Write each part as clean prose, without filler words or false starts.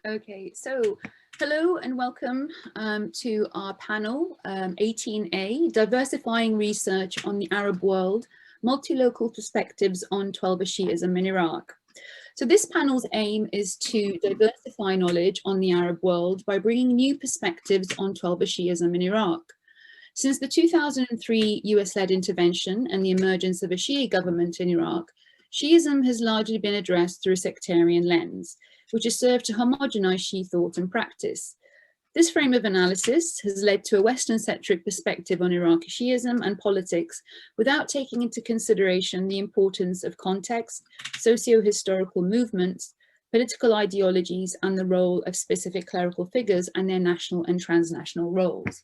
Okay, so hello and welcome to our panel 18A, Diversifying Research on the Arab World, Multi-Local Perspectives on Twelver Shi'ism in Iraq. So this panel's aim is to diversify knowledge on the Arab world by bringing new perspectives on Twelver Shi'ism in Iraq. Since the 2003 US-led intervention and the emergence of a Shia government in Iraq, Shi'ism has largely been addressed through a sectarian lens, which has served to homogenize Shia thought and practice. This frame of analysis has led to a Western-centric perspective on Iraqi Shi'ism and politics without taking into consideration the importance of context, socio-historical movements, political ideologies, and the role of specific clerical figures and their national and transnational roles.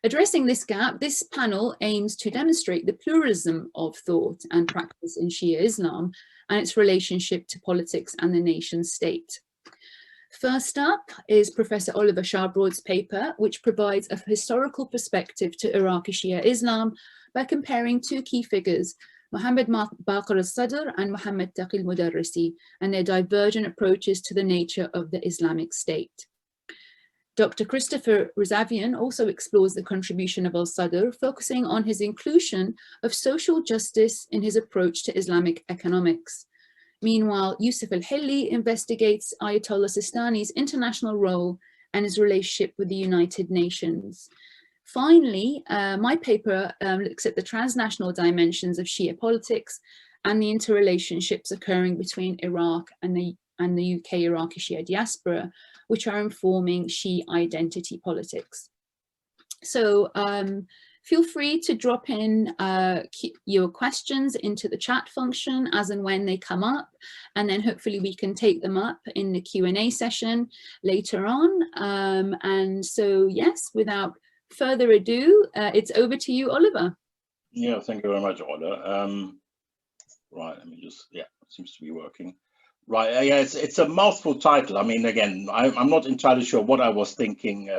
Addressing this gap, this panel aims to demonstrate the pluralism of thought and practice in Shia Islam and its relationship to politics and the nation state. First up is Professor Oliver Scharbrodt's paper, which provides a historical perspective to Iraqi Shia Islam by comparing two key figures, Muhammad Baqir al-Sadr and Muhammad Taqi al-Mudarrisi, and their divergent approaches to the nature of the Islamic State. Dr. Christopher Razavian also explores the contribution of al-Sadr, focusing on his inclusion of social justice in his approach to Islamic economics. Meanwhile, Yousif Al-Hilli investigates Ayatollah Sistani's international role and his relationship with the United Nations. Finally, my paper looks at the transnational dimensions of Shia politics and the interrelationships occurring between Iraq and the UK Iraqi Shia diaspora, which are informing Shia identity politics. So feel free to drop in your questions into the chat function as and when they come up, and then hopefully we can take them up in the Q&A session later on. And so yes, without further ado, it's over to you, Oliver. Yeah, thank you very much, Oula. Right, let me just, yeah, it seems to be working. Right, yeah, it's a mouthful title. I mean, again, I'm not entirely sure what I was thinking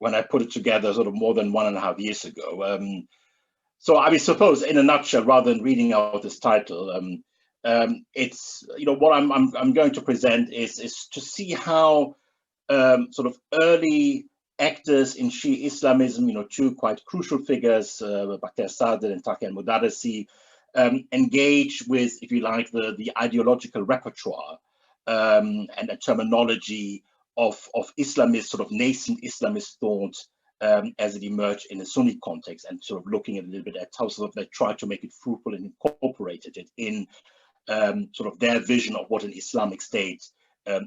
when I put it together sort of more than 1.5 years ago. So I mean, suppose in a nutshell, rather than reading out this title, it's, you know, what I'm going to present is to see how sort of early actors in Shia Islamism, you know, two quite crucial figures, Baqir al-Sadr and Taqi al-Mudarrisi, engage with, if you like, the ideological repertoire and the terminology of Islamist, sort of nascent Islamist thought as it emerged in a Sunni context, and sort of looking a little bit at how sort of they try to make it fruitful and incorporated it in sort of their vision of what an Islamic state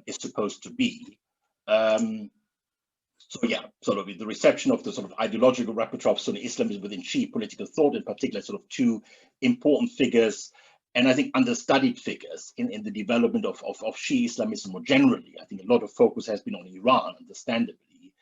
is supposed to be. So yeah, sort of the reception of the sort of ideological repertoire of Sunni Islamism within Shia political thought, in particular, sort of two important figures, and I think understudied figures in the development of Shia Islamism more generally. I think a lot of focus has been on Iran, understandably,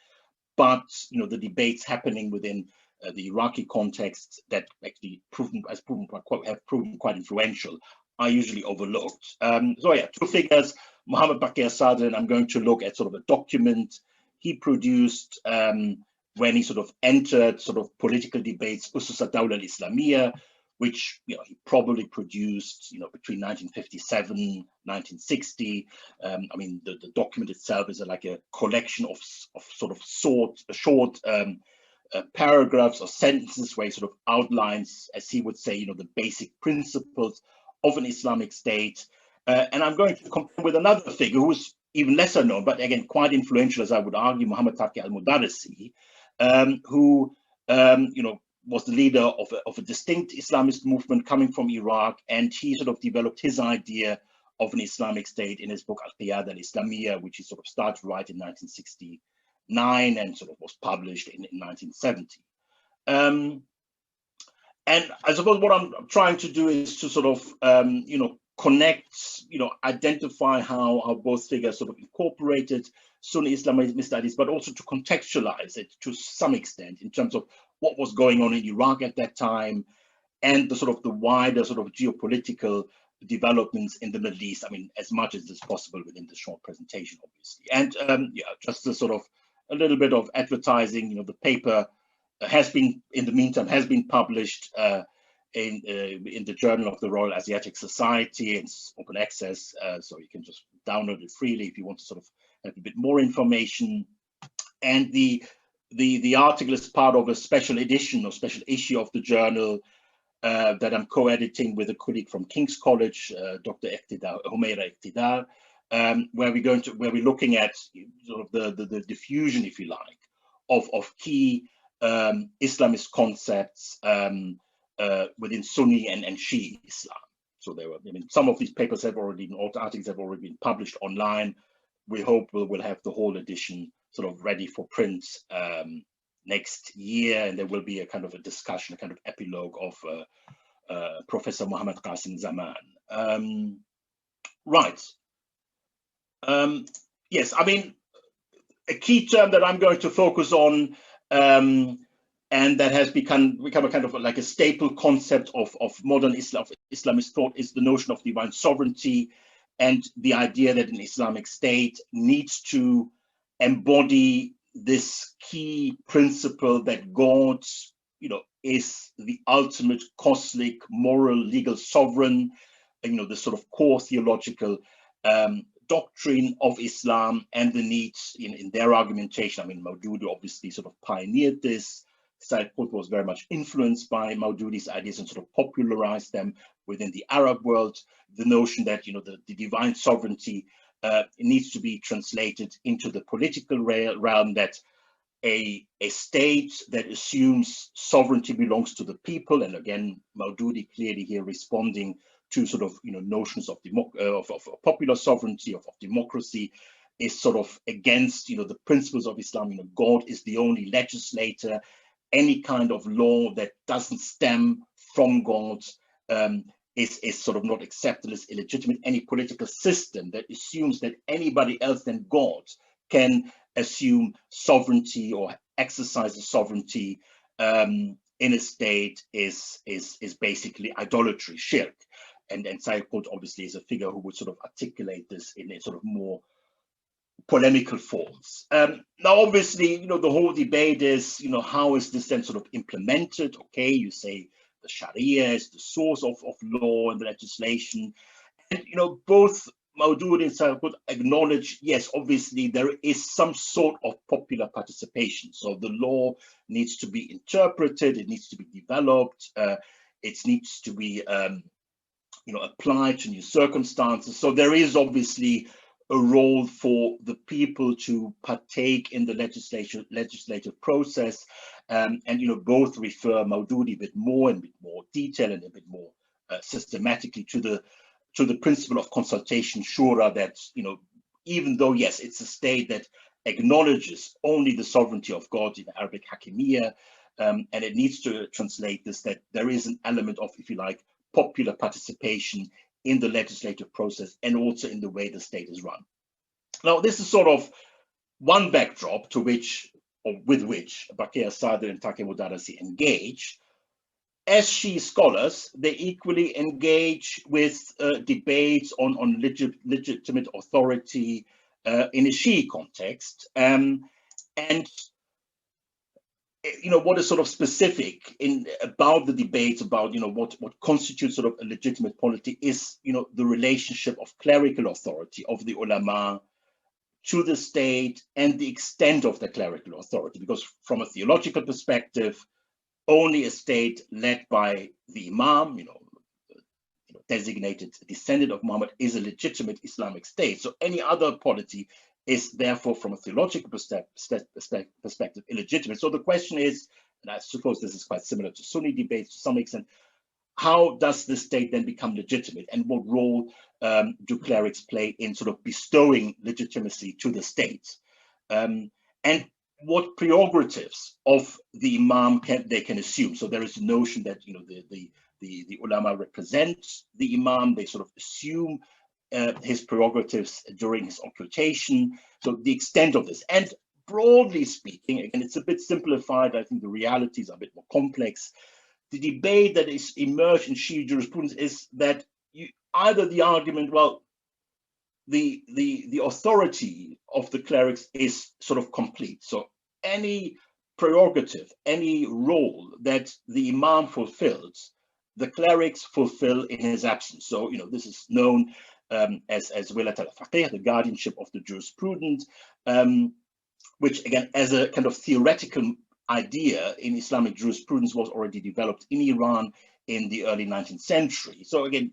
but you know, the debates happening within the Iraqi context that actually have proven quite influential are usually overlooked. So yeah, two figures, Muhammad Baqir al-Sadr, and I'm going to look at sort of a document he produced when he sort of entered sort of political debates, Usus ad-Dawla al-Islamiyya, which, you know, he probably produced, you know, between 1957, 1960. I mean, the document itself is like a collection of sort of short paragraphs or sentences where he sort of outlines, as he would say, you know, the basic principles of an Islamic state. And I'm going to compare with another figure who's even lesser known, but again, quite influential, as I would argue, Muhammad Taqi al-Mudarrisi, who, you know, was the leader of a distinct Islamist movement coming from Iraq, and he sort of developed his idea of an Islamic state in his book Al-Qiyada al-Islamiyya, which he sort of started to write in 1969 and sort of was published in 1970. And I suppose what I'm trying to do is to sort of, you know, connect, you know, identify how both figures sort of incorporated Sunni Islamic studies, but also to contextualize it to some extent in terms of what was going on in Iraq at that time and the sort of the wider sort of geopolitical developments in the Middle East. I mean, as much as is possible within this short presentation, obviously. And yeah, just a sort of a little bit of advertising. You know, the paper has been, in the meantime, has been published in the Journal of the Royal Asiatic Society. It's open access, so you can just download it freely if you want to sort of have a bit more information. And the article is part of a special edition or special issue of the journal that I'm co-editing with a colleague from King's College, Dr. Humaira Iqtidar, where we're looking at sort of the diffusion, if you like, of key Islamist concepts within Sunni and Shi'i Islam. So there were, I mean, some of these papers have already, articles have already been published online. We hope we'll have the whole edition sort of ready for print next year, and there will be a kind of a discussion, a kind of epilogue of Professor Muhammad Qasim Zaman. Right. Yes, I mean, a key term that I'm going to focus on, and that has become a kind of like a staple concept of modern Islamist thought, is the notion of divine sovereignty, and the idea that an Islamic state needs to embody this key principle that God, is the ultimate cosmic, moral, legal sovereign, and, the sort of core theological doctrine of Islam, and the needs in their argumentation. I mean, Maududi obviously sort of pioneered this. Said Qutb was very much influenced by Maududi's ideas and sort of popularized them within the Arab world. The notion that the divine sovereignty needs to be translated into the political realm, that a state that assumes sovereignty belongs to the people. And again, Maududi clearly here responding to sort of notions of popular sovereignty, of democracy, is sort of against the principles of Islam. God is the only legislator. Any kind of law that doesn't stem from God is sort of not accepted, as illegitimate. Any political system that assumes that anybody else than God can assume sovereignty or exercise the sovereignty in a state is basically idolatry, shirk. And Sayyid Qutb obviously is a figure who would sort of articulate this in a sort of more polemical forms. Now, obviously, the whole debate is, how is this then sort of implemented? Okay, you say the Sharia is the source of law and legislation. And, both Maududi and Sayyid Qutb acknowledge, yes, obviously, there is some sort of popular participation. So the law needs to be interpreted, it needs to be developed, it needs to be, applied to new circumstances. So there is obviously a role for the people to partake in the legislative process, and both refer Maududi a bit more detail and a bit more systematically to the principle of consultation, shura, that even though yes, it's a state that acknowledges only the sovereignty of God in Arabic hakimiyya, and it needs to translate this, that there is an element of, if you like, popular participation in the legislative process and also in the way the state is run. Now, this is sort of one backdrop to which, or with which, Baqir, al-Sadr and Taqi Mudarrisi engage. As Shi'i scholars, they equally engage with debates on legitimate authority in a Shi'i context. And what is sort of specific about the debates about what constitutes sort of a legitimate polity is the relationship of clerical authority of the ulama to the state and the extent of the clerical authority, because from a theological perspective, only a state led by the imam, designated descendant of Muhammad, is a legitimate Islamic state. So any other polity is therefore, from a theological perspective, illegitimate. So the question is, and I suppose this is quite similar to Sunni debates to some extent, how does the state then become legitimate, and what role do clerics play in sort of bestowing legitimacy to the state, and what prerogatives of the imam they can assume? So there is a notion that the ulama represent the imam, they sort of assume his prerogatives during his occultation. So the extent of this, and broadly speaking, again, it's a bit simplified. I think the realities are a bit more complex. The debate that is emerged in Shi'i jurisprudence is that either the argument, well, the authority of the clerics is sort of complete. So any prerogative, any role that the imam fulfills, the clerics fulfill in his absence. So, this is known as Wilayat al-Faqih, the guardianship of the jurisprudent, which again, as a kind of theoretical idea in Islamic jurisprudence, was already developed in Iran in the early 19th century. So again,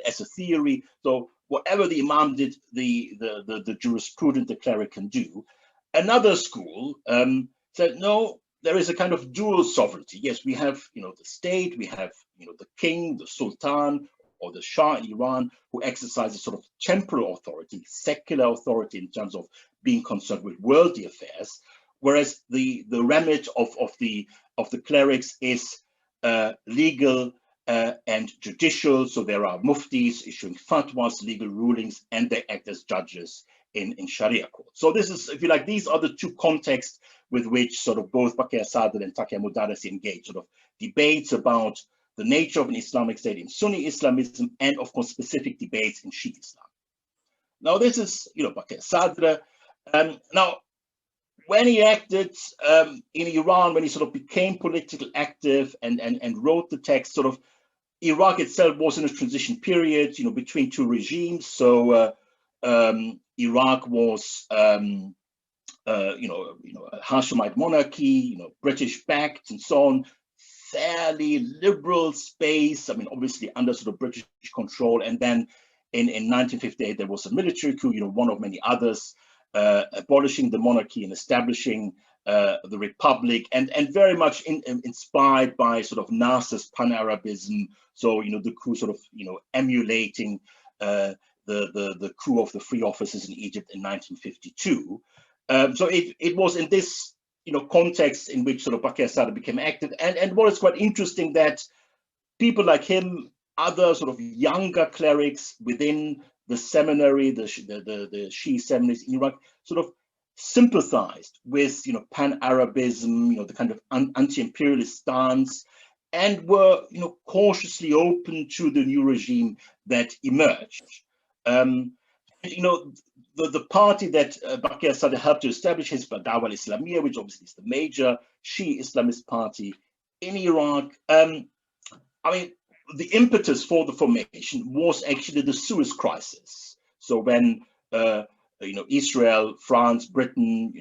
as a theory, so whatever the imam did, the jurisprudent, the cleric, can do. Another school said, no, there is a kind of dual sovereignty. Yes, we have, the state, we have, the king, the sultan, or the Shah in Iran, who exercises sort of temporal authority, secular authority in terms of being concerned with worldly affairs, whereas the remit of the clerics is legal and judicial. So there are muftis issuing fatwas, legal rulings, and they act as judges in Sharia court. So this is, if you like, these are the two contexts with which sort of both Baqir al-Sadr and Taqi al-Mudarris engage, sort of debates about the nature of an Islamic state in Sunni Islamism, and of course specific debates in Shia Islam. Now this is, Baqir al-Sadr. Now, when he acted in Iran, when he sort of became politically active and wrote the text, sort of Iraq itself was in a transition period, between two regimes. So Iraq was, a Hashemite monarchy, British backed and so on, fairly liberal space. I mean, obviously under sort of British control. And then in 1958, there was a military coup, one of many others, abolishing the monarchy and establishing the republic, and very much inspired by sort of Nasser's pan-Arabism. So the coup sort of emulating the coup of the free officers in Egypt in 1952. So it was in this context in which sort of Baqir al-Sadr became active, and what is quite interesting, that people like him, other sort of younger clerics within the seminary, the Shi'i seminaries in Iraq, sort of sympathized with pan-Arabism, the kind of anti-imperialist stance, and were cautiously open to the new regime that emerged. The party that Baqir al-Sadr helped to establish, his Dawah al-Islamiyya, which obviously is the major Shi'i Islamist party in Iraq. I mean, the impetus for the formation was actually the Suez Crisis. So when Israel, France, Britain,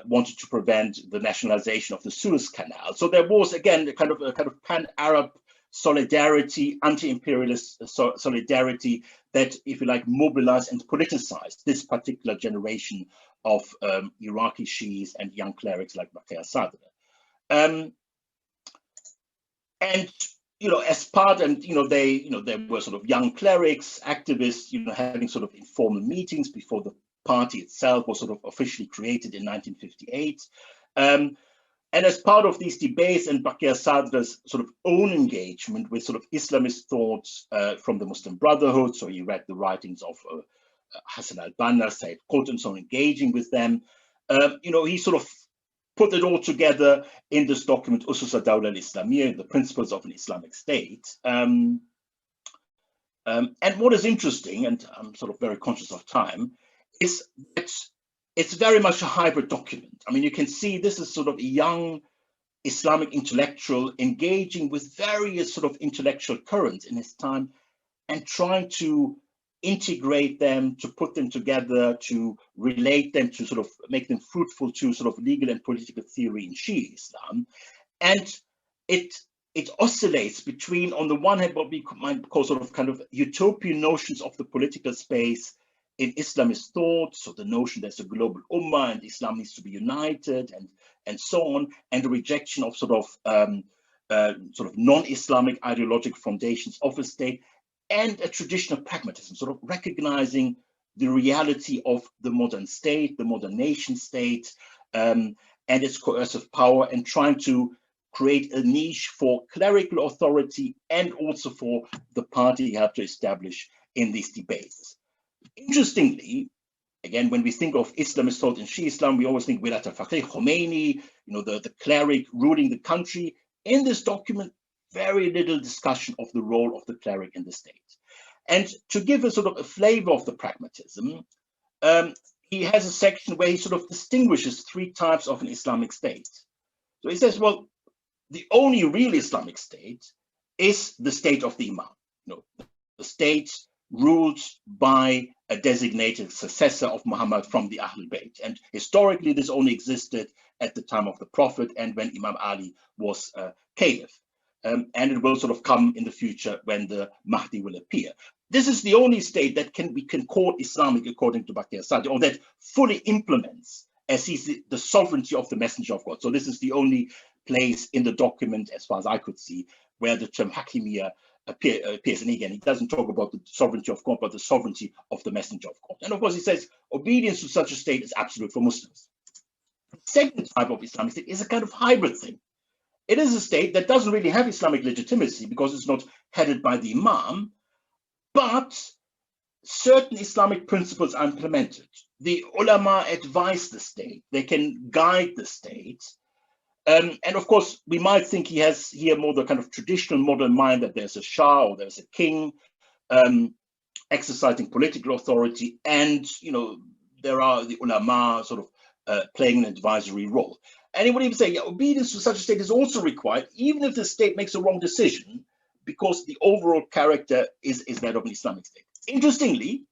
wanted to prevent the nationalization of the Suez Canal. So there was again a kind of pan-Arab solidarity, anti-imperialist solidarity that, if you like, mobilized and politicized this particular generation of Iraqi Shi'is and young clerics like Baqir al-Sadr. And as part, and they were sort of young clerics, activists, having sort of informal meetings before the party itself was sort of officially created in 1958. And as part of these debates and Baqir al-Sadr's sort of own engagement with sort of Islamist thoughts from the Muslim Brotherhood, so he read the writings of Hassan al-Banna, Sayyid Qutb, and so on, engaging with them, he sort of put it all together in this document, Usus ad-Dawla al-Islamiyya, the Principles of an Islamic State. And what is interesting, and I'm sort of very conscious of time, is that it's very much a hybrid document. I mean, you can see this is sort of a young Islamic intellectual engaging with various sort of intellectual currents in his time and trying to integrate them, to put them together, to relate them, to sort of make them fruitful to sort of legal and political theory in Shia Islam. And it oscillates between, on the one hand, what we might call sort of kind of utopian notions of the political space in Islamist thought, so the notion there's a global ummah and Islam needs to be united and so on, and the rejection of sort of non-Islamic ideological foundations of a state, and a traditional pragmatism, sort of recognizing the reality of the modern state, the modern nation state, and its coercive power, and trying to create a niche for clerical authority and also for the party you have to establish in these debates. Interestingly, again, when we think of Islamist thought in Shia Islam, we always think Wilayat al-Faqih, Khomeini, the cleric ruling the country. In this document, very little discussion of the role of the cleric in the state. And to give a sort of a flavor of the pragmatism, he has a section where he sort of distinguishes three types of an Islamic state. So he says, well, the only real Islamic state is the state of the Imam, the state ruled by a designated successor of Muhammad from the Ahlul Bayt. And historically, this only existed at the time of the Prophet and when Imam Ali was caliph. And it will sort of come in the future when the Mahdi will appear. This is the only state that we can call Islamic according to Baqir al-Sadr, or that fully implements as he's the sovereignty of the Messenger of God. So this is the only place in the document, as far as I could see, where the term Hakimiyya appears. And again, he doesn't talk about the sovereignty of God, but the sovereignty of the Messenger of God. And of course, he says obedience to such a state is absolute for Muslims. The second type of Islamic state is a kind of hybrid thing. It is a state that doesn't really have Islamic legitimacy because it's not headed by the Imam, but certain Islamic principles are implemented. The ulama advise the state, they can guide the state. And of course, we might think he has here more the kind of traditional modern mind that there's a Shah or there's a king exercising political authority, and there are the ulama sort of playing an advisory role. And he would even say, yeah, obedience to such a state is also required, even if the state makes a wrong decision, because the overall character is that of an Islamic state. Interestingly,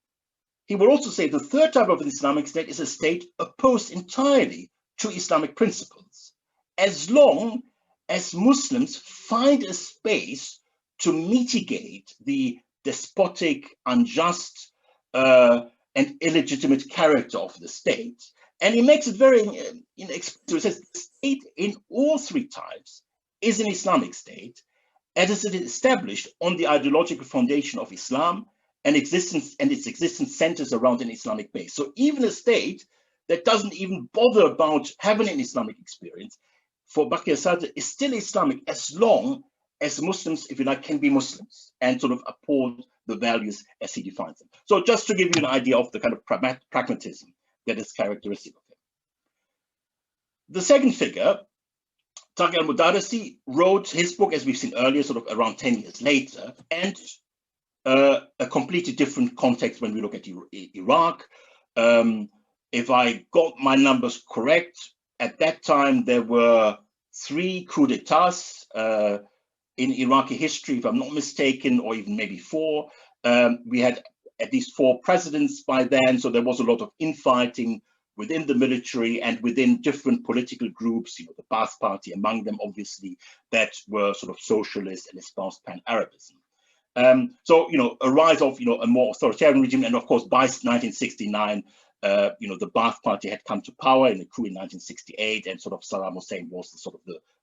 he would also say the third type of an Islamic state is a state opposed entirely to Islamic principles, as long as Muslims find a space to mitigate the despotic, unjust, and illegitimate character of the state. And he makes it very explicit. He says the state in all three types is an Islamic state, as it is established on the ideological foundation of Islam and its existence centers around an Islamic base. So even a state that doesn't even bother about having an Islamic experience, for Baqir al-Sadr, is still Islamic as long as Muslims, if you like, can be Muslims and sort of uphold the values as he defines them. So just to give you an idea of the kind of pragmatism that is characteristic of him. The second figure, Taqi al-Mudarrisi, wrote his book, as we've seen earlier, sort of around 10 years later, and a completely different context when we look at Iraq. If I got my numbers correct, at that time there were 3 coups d'etats in Iraqi history, if I'm not mistaken, or even maybe 4. We had at least 4 presidents by then, so there was a lot of infighting within the military and within different political groups, the Ba'ath Party among them, obviously, that were sort of socialist and espoused pan-Arabism. So, a rise of, a more authoritarian regime. And of course, by 1969, the Ba'ath Party had come to power in a coup in 1968, and sort of Saddam Hussein was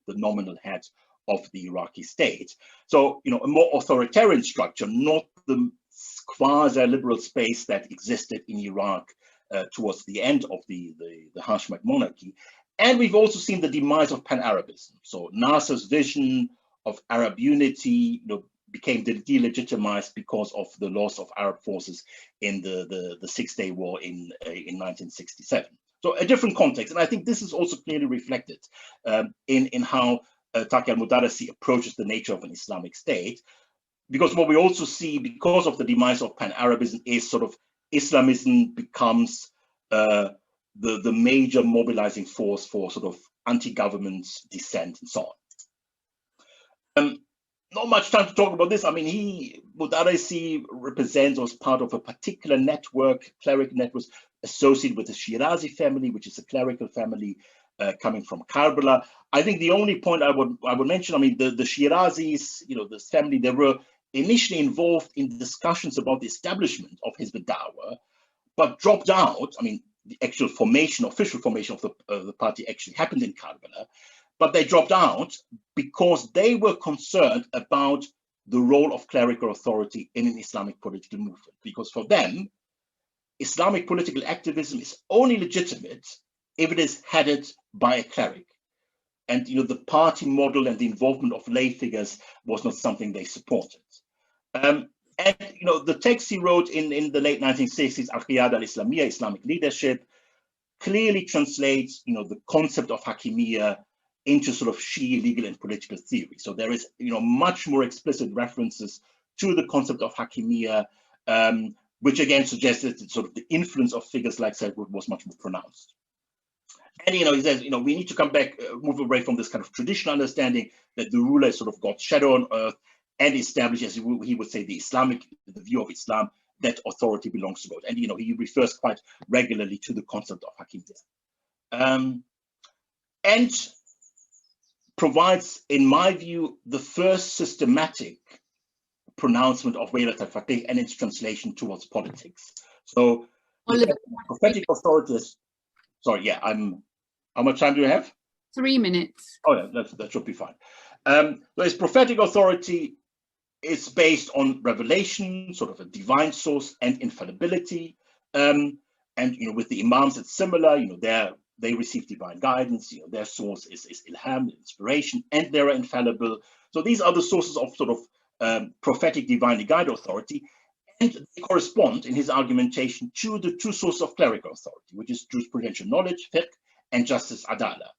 the nominal head of the Iraqi state. So, a more authoritarian structure, not the quasi-liberal space that existed in Iraq towards the end of the Hashemite monarchy. And we've also seen the demise of pan-Arabism. So Nasser's vision of Arab unity became delegitimized because of the loss of Arab forces in the Six-Day War in 1967. So a different context. And I think this is also clearly reflected in how Taqi al-Mudarrisi approaches the nature of an Islamic state. Because what we also see, because of the demise of pan-Arabism, is sort of Islamism becomes the major mobilizing force for sort of anti-government dissent and so on. Not much time to talk about this. I mean, Mudarrisi represents or is part of a particular network, clerical network, associated with the Shirazi family, which is a clerical family coming from Karbala. I think the only point I would mention, I mean, the Shirazis, this family, they were initially involved in discussions about the establishment of Hizb Dawah, but dropped out. I mean, the actual official formation of the party actually happened in Karbala, but they dropped out because they were concerned about the role of clerical authority in an Islamic political movement. Because for them, Islamic political activism is only legitimate if it is headed by a cleric. And the party model and the involvement of lay figures was not something they supported. And the text he wrote in the late 1960s, Al-Qiyada al-Islamiyya, Islamic leadership, clearly translates the concept of Hakimiyya into sort of Shi'i legal and political theory. So there is much more explicit references to the concept of Hakimiyya, which again suggests that sort of the influence of figures like Said was much more pronounced. And he says, we need to come back, move away from this kind of traditional understanding that the ruler is sort of God's shadow on earth, and establish, as he would say, the view of Islam that authority belongs to God. And he refers quite regularly to the concept of hakimiyya. And provides, in my view, the first systematic pronouncement of Waylat al-Faqih and its translation towards politics. So prophetic authorities, sorry, yeah, how much time do you have? 3 minutes. Oh, yeah, that should be fine. So his prophetic authority is based on revelation, sort of a divine source, and infallibility. And with the imams, it's similar. They receive divine guidance. Their source is ilham, inspiration, and they're infallible. So these are the sources of sort of prophetic, divinely guided authority, and they correspond in his argumentation to the two sources of clerical authority, which is jurisprudential knowledge, fiqh, and justice, adala.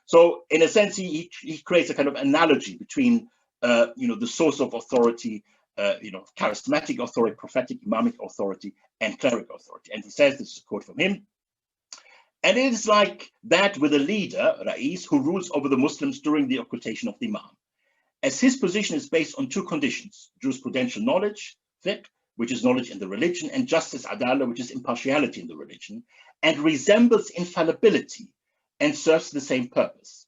So in a sense, he creates a kind of analogy between the source of authority, charismatic authority, prophetic, imamic authority, and clerical authority. And he says, this is a quote from him, and it is like that with a leader, Rais, who rules over the Muslims during the occultation of the Imam, as his position is based on two conditions: jurisprudential knowledge, fiqh, which is knowledge in the religion, and justice, adala, which is impartiality in the religion, and resembles infallibility and serves the same purpose.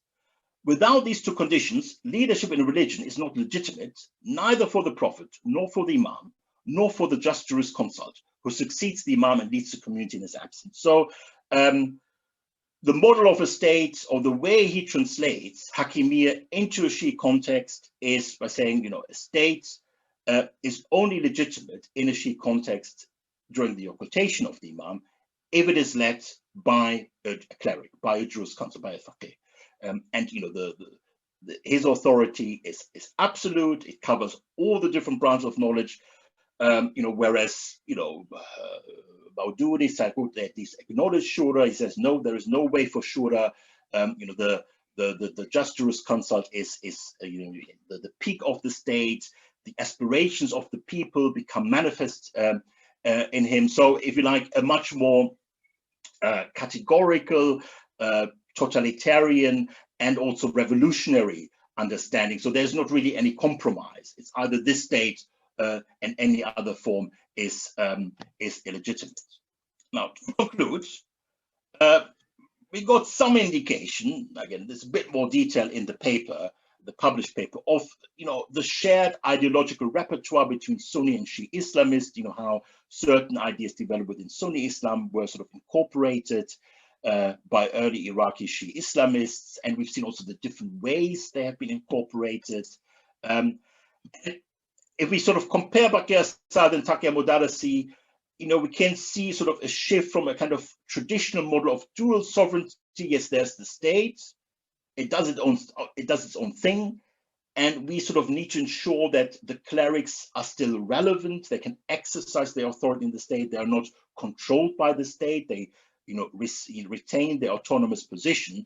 Without these two conditions, leadership in religion is not legitimate, neither for the Prophet, nor for the Imam, nor for the just jurisconsult, who succeeds the Imam and leads the community in his absence. So the model of a state, or the way he translates hakimiyya into a Shi'i context, is by saying, a state is only legitimate in a Shi'i context during the occultation of the Imam if it is led by a cleric, by a jurisconsult, by a faqih. And his authority is absolute. It covers all the different branches of knowledge. Whereas Maududi said, would at least acknowledge shura. He says, no, there is no way for shura. The just jurisconsult is the peak of the state. The aspirations of the people become manifest in him. So, if you like, a much more categorical, totalitarian, and also revolutionary understanding. So there's not really any compromise. It's either this state and any other form is illegitimate. Now, to conclude, we got some indication, again, there's a bit more detail in the paper, the published paper, of the shared ideological repertoire between Sunni and Shi'i Islamists, how certain ideas developed within Sunni Islam were sort of incorporated by early Iraqi Shi'i Islamists, and we've seen also the different ways they have been incorporated. If we sort of compare Baqir al-Sadr and Taqi al-Mudarrisi, we can see sort of a shift from a kind of traditional model of dual sovereignty. Yes, there's the state, it does its own thing, and we sort of need to ensure that the clerics are still relevant. They can exercise their authority in the state. They are not controlled by the state. They retain their autonomous position.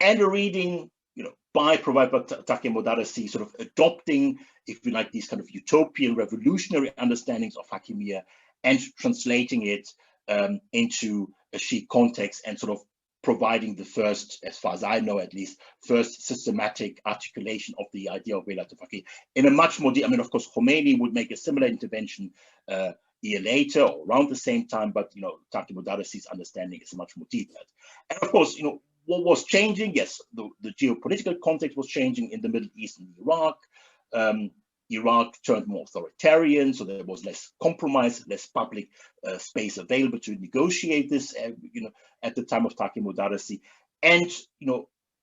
And a reading, provided by Taqi al-Mudarrisi, sort of adopting, if you like, these kind of utopian, revolutionary understandings of hakimiyya and translating it into a Shi'i context, and sort of providing the first, as far as I know at least, first systematic articulation of the idea of Waylat al-Faqih in a much more, of course, Khomeini would make a similar intervention a year later or around the same time, but Taqi al-Mudarrisi's understanding is much more detailed. And of course, what was changing? Yes, the geopolitical context was changing in the Middle East and Iraq. Iraq turned more authoritarian, so there was less compromise, less public space available to negotiate this, at the time of Taqi al-Mudarrisi. And,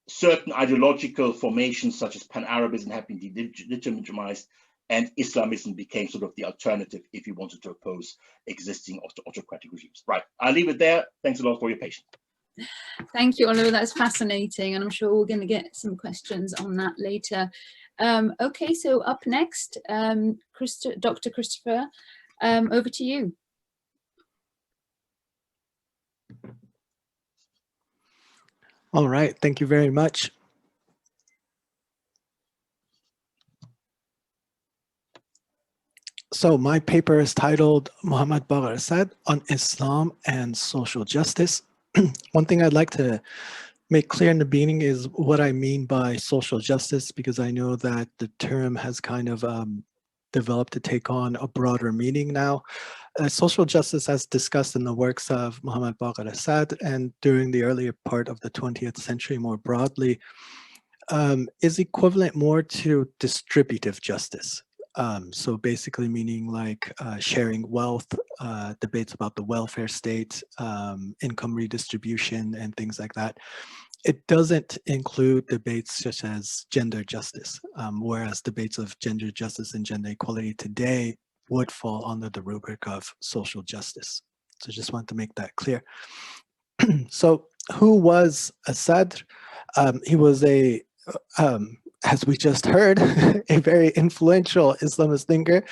certain ideological formations such as Pan-Arabism have been delegitimized, and Islamism became sort of the alternative if you wanted to oppose existing autocratic regimes. Right, I'll leave it there. Thanks a lot for your patience. Thank you, Oula. That's fascinating, and I'm sure we're going to get some questions on that later. Okay, so up next, Dr. Christopher, over to you. All right, thank you very much. So my paper is titled Muhammad Bagher Assad on Islam and Social Justice. One thing I'd like to make clear in the beginning is what I mean by social justice, because I know that the term has kind of developed to take on a broader meaning now. Social justice, as discussed in the works of Muhammad Baqir Assad and during the earlier part of the 20th century more broadly, is equivalent more to distributive justice. So basically meaning like sharing wealth, debates about the welfare state, income redistribution, and things like that. It doesn't include debates such as gender justice, whereas debates of gender justice and gender equality today would fall under the rubric of social justice. So just want to make that clear. So who was Assad? He was as we just heard, a very influential Islamist thinker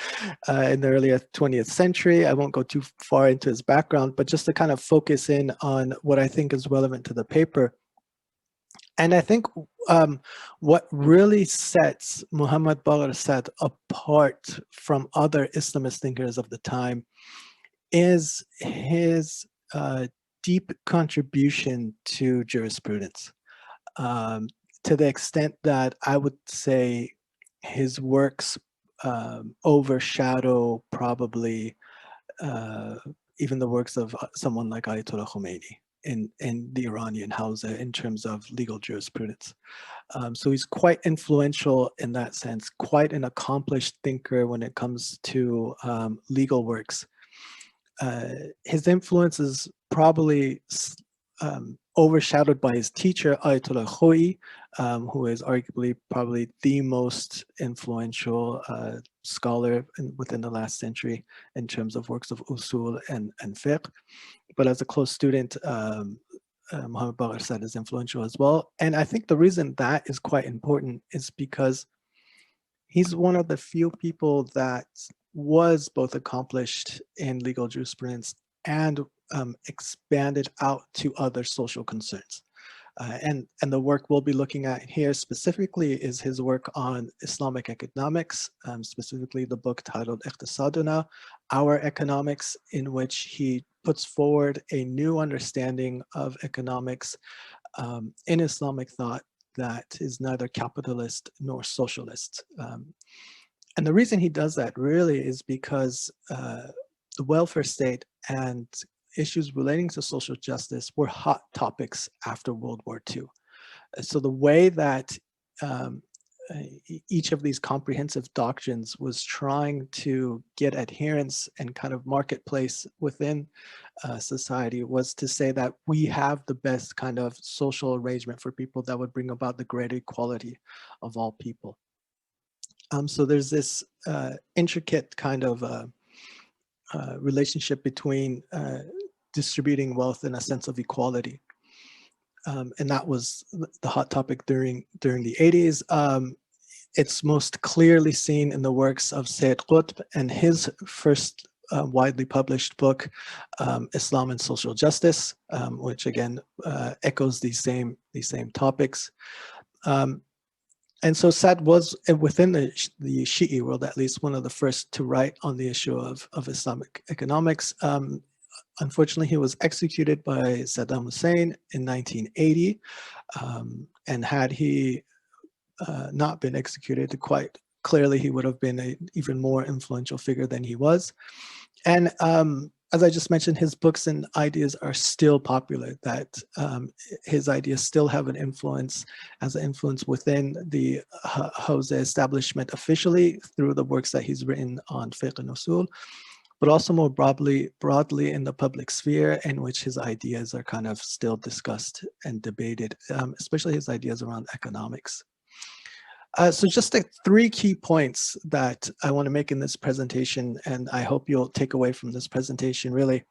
in the early 20th century. I won't go too far into his background, but just to kind of focus in on what I think is relevant to the paper. And I think what really sets Muhammad Baqir Assad apart from other Islamist thinkers of the time is his deep contribution to jurisprudence. To the extent that I would say his works overshadow probably even the works of someone like Ayatollah Khomeini in the Iranian Hausa in terms of legal jurisprudence. So he's quite influential in that sense, quite an accomplished thinker when it comes to legal works. His influence is probably overshadowed by his teacher, Ayatollah Khoi, who is arguably probably the most influential scholar within the last century in terms of works of usul and fiqh. But as a close student, Muhammad Baqir Assad is influential as well. And I think the reason that is quite important is because he's one of the few people that was both accomplished in legal jurisprudence and expanded out to other social concerns. And the work we'll be looking at here specifically is his work on Islamic economics, specifically the book titled Iqtisaduna, Our Economics, in which he puts forward a new understanding of economics in Islamic thought that is neither capitalist nor socialist. And the reason he does that really is because the welfare state and issues relating to social justice were hot topics after World War II. So the way that each of these comprehensive doctrines was trying to get adherence and kind of marketplace within society was to say that we have the best kind of social arrangement for people that would bring about the greater equality of all people. So there's this intricate kind of relationship between distributing wealth in a sense of equality. And that was the hot topic during the 80s. It's most clearly seen in the works of Sayyid Qutb and his first widely published book, Islam and Social Justice, which again echoes these same topics. And so Assad was, within the Shi'i world at least, one of the first to write on the issue of Islamic economics. Unfortunately, he was executed by Saddam Hussein in 1980. And had he not been executed, quite clearly he would have been an even more influential figure than he was. And as I just mentioned, his books and ideas are still popular, that his ideas still have an influence within the Hausa establishment officially through the works that he's written on fiqh and usul, but also more broadly in the public sphere, in which his ideas are kind of still discussed and debated, especially his ideas around economics. So just the 3 key points that I want to make in this presentation, and I hope you'll take away from this presentation really.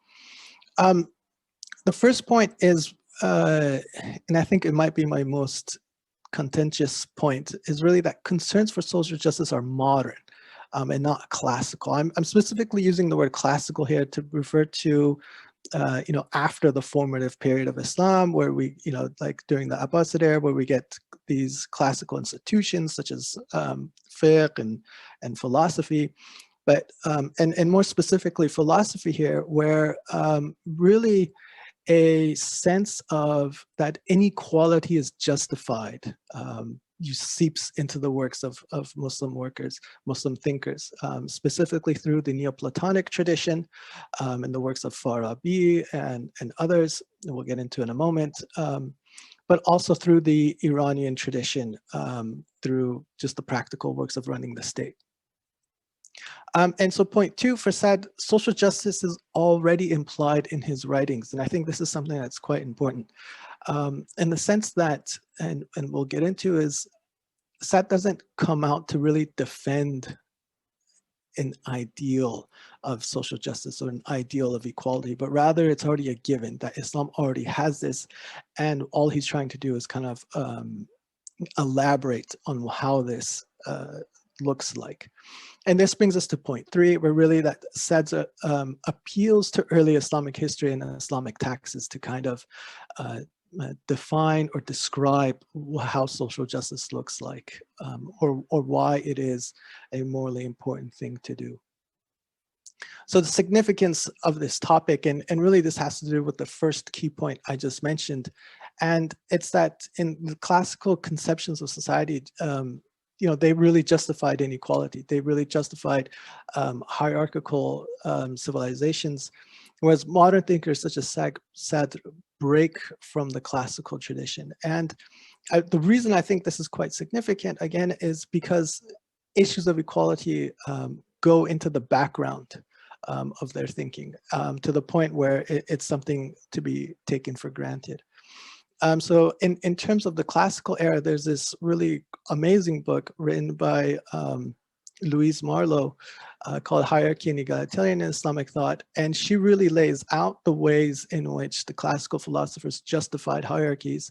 The first point is, and I think it might be my most contentious point, is really that concerns for social justice are modern and not classical. I'm specifically using the word classical here to refer to after the formative period of Islam, where we, like during the Abbasid era, where we get these classical institutions such as fiqh and philosophy, but and more specifically philosophy here, where really a sense of that inequality is justified seeps into the works of Muslim workers, Muslim thinkers, specifically through the Neoplatonic tradition and the works of Farabi and others, that we'll get into in a moment, but also through the Iranian tradition, through just the practical works of running the state. And so point two, for Saad, social justice is already implied in his writings. And I think this is something that's quite important in the sense that, and we'll get into, is Saad doesn't come out to really defend an ideal of social justice or an ideal of equality, but rather it's already a given that Islam already has this. And all he's trying to do is kind of elaborate on how this looks like. And this brings us to point three, where really that Saad's appeals to early Islamic history and Islamic texts to kind of define or describe how social justice looks like, or why it is a morally important thing to do. So the significance of this topic, and really this has to do with the first key point I just mentioned, and it's that in the classical conceptions of society, you know, they really justified inequality. They really justified hierarchical civilizations, whereas modern thinkers such as Saad break from the classical tradition. And the reason I think this is quite significant, again, is because issues of equality go into the background of their thinking to the point where it's something to be taken for granted. So in terms of the classical era, there's this really amazing book written by Louise Marlowe called Hierarchy and Egalitarian in Islamic Thought. And she really lays out the ways in which the classical philosophers justified hierarchies,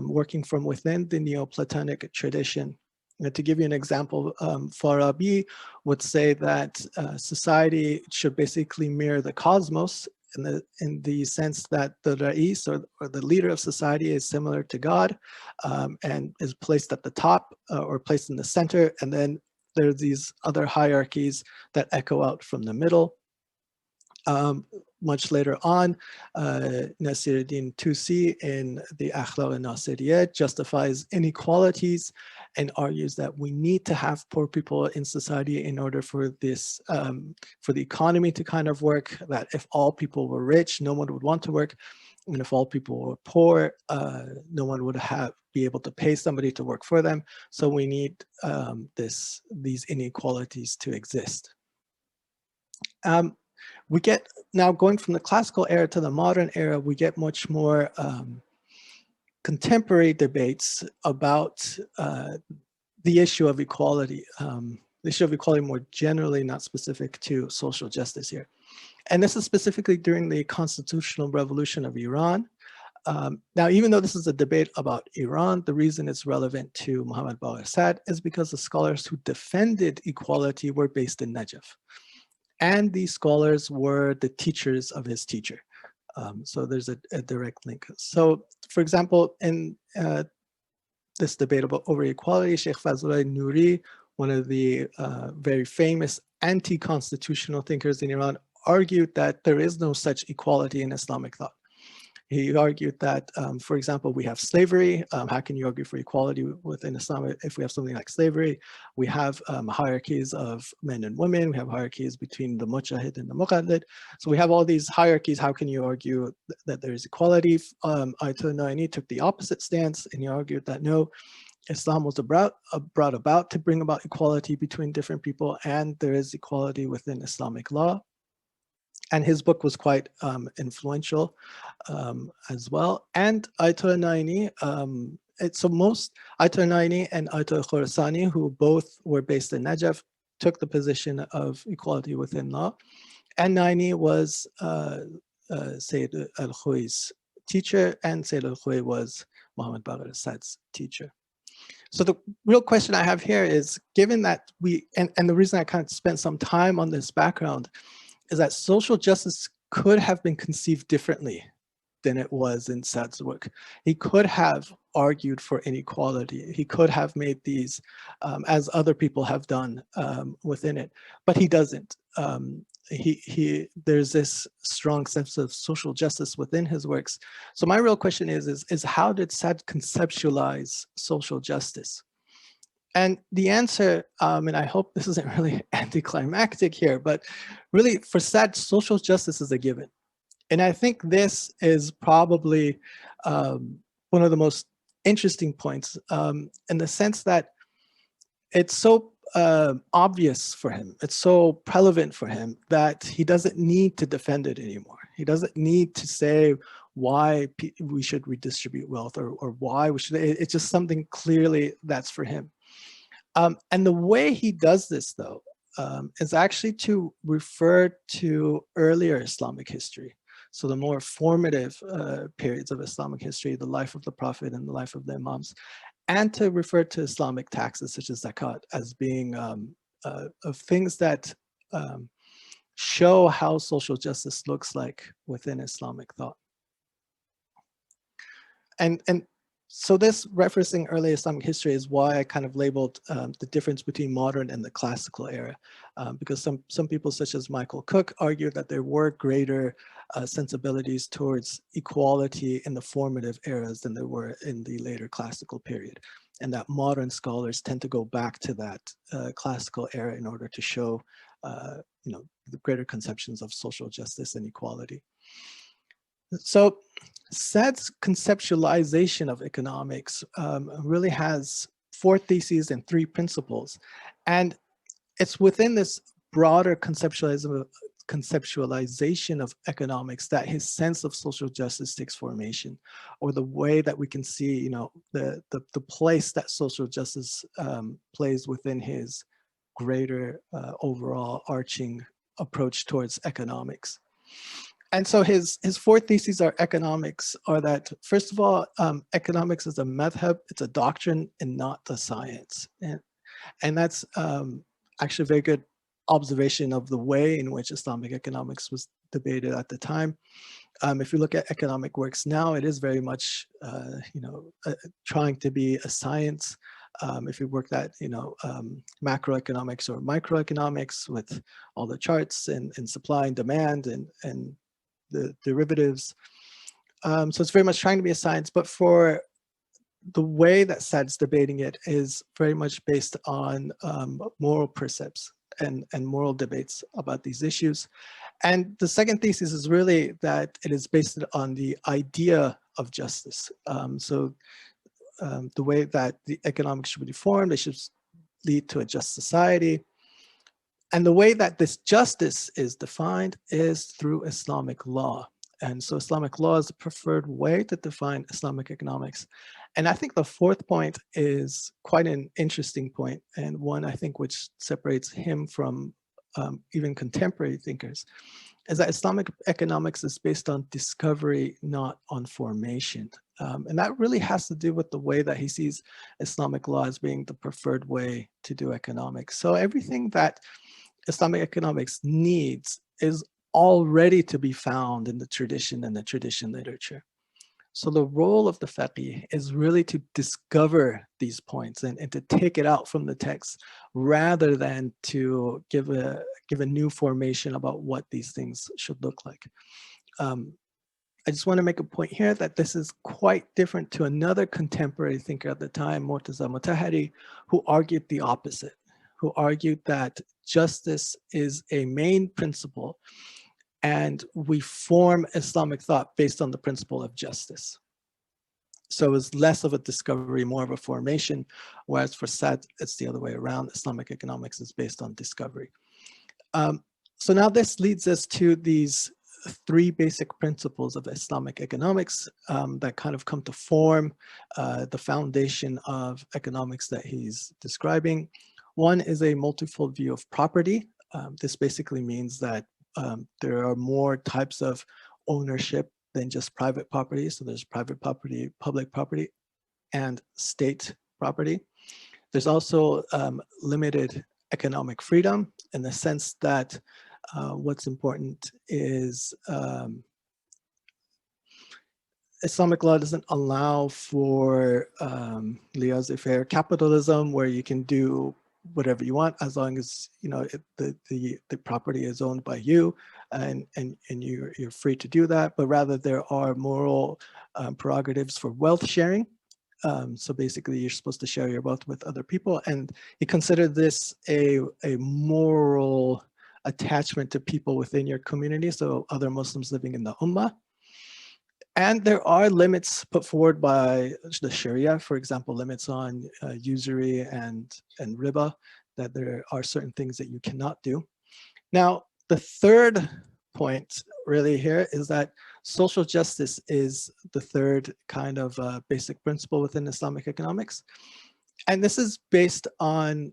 working from within the Neoplatonic tradition. To give you an example, Farabi would say that society should basically mirror the cosmos, in the sense that the Rais or the leader of society is similar to God and is placed at the top or placed in the center. And then there's these other hierarchies that echo out from the middle. Much later on, Nasiruddin Tusi in the Akhlaq al-Nasiriyya justifies inequalities and argues that we need to have poor people in society in order for this, for the economy to kind of work, that if all people were rich, no one would want to work. And if all people were poor, no one would be able to pay somebody to work for them. So we need these inequalities to exist. We get, now going from the classical era to the modern era, we get much more contemporary debates about the issue of equality. The issue of equality more generally, not specific to social justice here. And this is specifically during the constitutional revolution of Iran. Now, even though this is a debate about Iran, the reason it's relevant to Muhammad Baqir Saad is because the scholars who defended equality were based in Najaf. And these scholars were the teachers of his teacher. So there's a direct link. So for example, in this debate over equality, Sheikh Fazlullah Nuri, one of the very famous anti-constitutional thinkers in Iran, argued that there is no such equality in Islamic thought. He argued that, for example, we have slavery. How can you argue for equality within Islam if we have something like slavery? We have hierarchies of men and women. We have hierarchies between the mujahid and the muqallid. So we have all these hierarchies. How can you argue that there is equality? Ayatollah Naini took the opposite stance, and he argued that no, Islam was brought about to bring about equality between different people, and there is equality within Islamic law. And his book was quite influential as well. And Ayatollah Naini, so most Ayatollah Naini and Ayatollah Khorasani, who both were based in Najaf, took the position of equality within law. And Naini was Sayyid al-Khui's teacher, and Sayyid al-Khui was Muhammad Baqir Saad's teacher. So the real question I have here is, given that and the reason I kind of spent some time on this background is that social justice could have been conceived differently than it was in Saad's work. He could have argued for inequality. He could have made these, as other people have done within it, but he doesn't. There's this strong sense of social justice within his works. So my real question is how did Saad conceptualize social justice? And the answer, and I hope this isn't really anticlimactic here, but really for Sadr, social justice is a given. And I think this is probably one of the most interesting points in the sense that it's so obvious for him, it's so prevalent for him that he doesn't need to defend it anymore. He doesn't need to say why we should redistribute wealth or why we should, it's just something clearly that's for him. And the way he does this though, is actually to refer to earlier Islamic history. So the more formative periods of Islamic history, the life of the Prophet and the life of the Imams, and to refer to Islamic taxes such as zakat as being of things that show how social justice looks like within Islamic thought. And so this referencing early Islamic history is why I kind of labeled the difference between modern and the classical era, because some people such as Michael Cook argued that there were greater sensibilities towards equality in the formative eras than there were in the later classical period, and that modern scholars tend to go back to that classical era in order to show the greater conceptions of social justice and equality. So Sadr's conceptualization of economics really has 4 theses and 3 principles. And it's within this broader conceptualization of economics that his sense of social justice takes formation, or the way that we can see, the place that social justice plays within his greater overall arching approach towards economics. And so his 4 theses are that, first of all, economics is a madhab, it's a doctrine and not a science. And that's actually a very good observation of the way in which Islamic economics was debated at the time. If you look at economic works now, it is very much, trying to be a science. If you work at, macroeconomics or microeconomics with all the charts and supply and demand and the derivatives. So it's very much trying to be a science, but for the way that Sadr's debating it is very much based on moral precepts and moral debates about these issues. And the second thesis is really that it is based on the idea of justice. The way that the economics should be formed, they should lead to a just society. And the way that this justice is defined is through Islamic law. And so Islamic law is the preferred way to define Islamic economics. And I think the 4th point is quite an interesting point, and one I think which separates him from even contemporary thinkers, is that Islamic economics is based on discovery, not on formation. And that really has to do with the way that he sees Islamic law as being the preferred way to do economics. So everything that Islamic economics needs is already to be found in the tradition and the tradition literature. So the role of the faqih is really to discover these points and to take it out from the text rather than to give a new formation about what these things should look like. I just want to make a point here that this is quite different to another contemporary thinker at the time, Murtaza Mutahari, who argued the opposite, who argued that justice is a main principle and we form Islamic thought based on the principle of justice. So it's less of a discovery, more of a formation, whereas for Sadr, it's the other way around. Islamic economics is based on discovery. So now this leads us to these 3 basic principles of Islamic economics that kind of come to form the foundation of economics that he's describing. One is a multifold view of property. This basically means that there are more types of ownership than just private property. So there's private property, public property, and state property. There's also limited economic freedom in the sense that what's important is Islamic law doesn't allow for laissez-faire capitalism where you can do whatever you want as long as the property is owned by you and you're free to do that, but rather there are moral prerogatives for wealth sharing So basically, you're supposed to share your wealth with other people. And he considered this a moral attachment to people within your community, so other Muslims living in the Ummah. And there are limits put forward by the Sharia, for example, limits on usury and riba, that there are certain things that you cannot do. Now, the third point really here is that social justice is the third kind of basic principle within Islamic economics. And this is based on,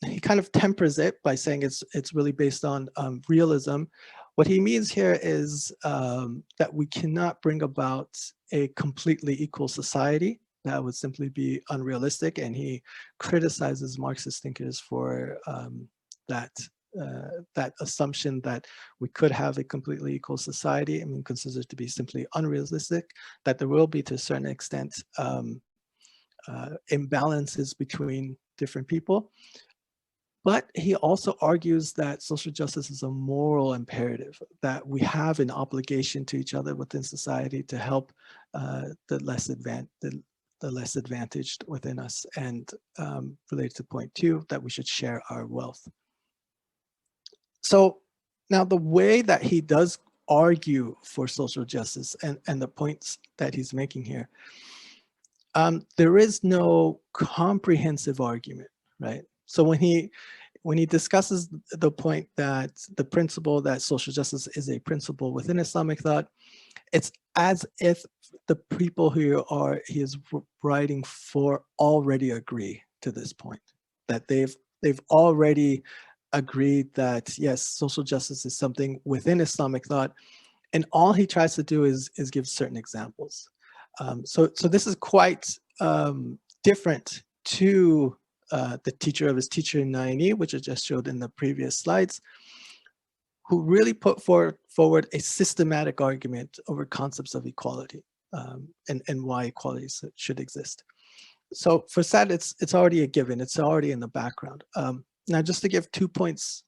he kind of tempers it by saying it's really based on realism. What he means here is that we cannot bring about a completely equal society. That would simply be unrealistic. And he criticizes Marxist thinkers for that assumption that we could have a completely equal society. I mean, considered to be simply unrealistic, that there will be to a certain extent imbalances between different people. But he also argues that social justice is a moral imperative, that we have an obligation to each other within society to help the less advantaged within us, and related to point 2, that we should share our wealth. So now the way that he does argue for social justice and the points that he's making here, there is no comprehensive argument, right? So when he discusses the point that the principle that social justice is a principle within Islamic thought, it's as if the people who he is writing for already agree to this point, that they've already agreed that yes, social justice is something within Islamic thought, and all he tries to do is give certain examples. So this is quite different to the teacher of his teacher in Naini, which I just showed in the previous slides, who really put forward a systematic argument over concepts of equality and why equality should exist. So for Sad, it's already a given. It's already in the background. Now, just to give 2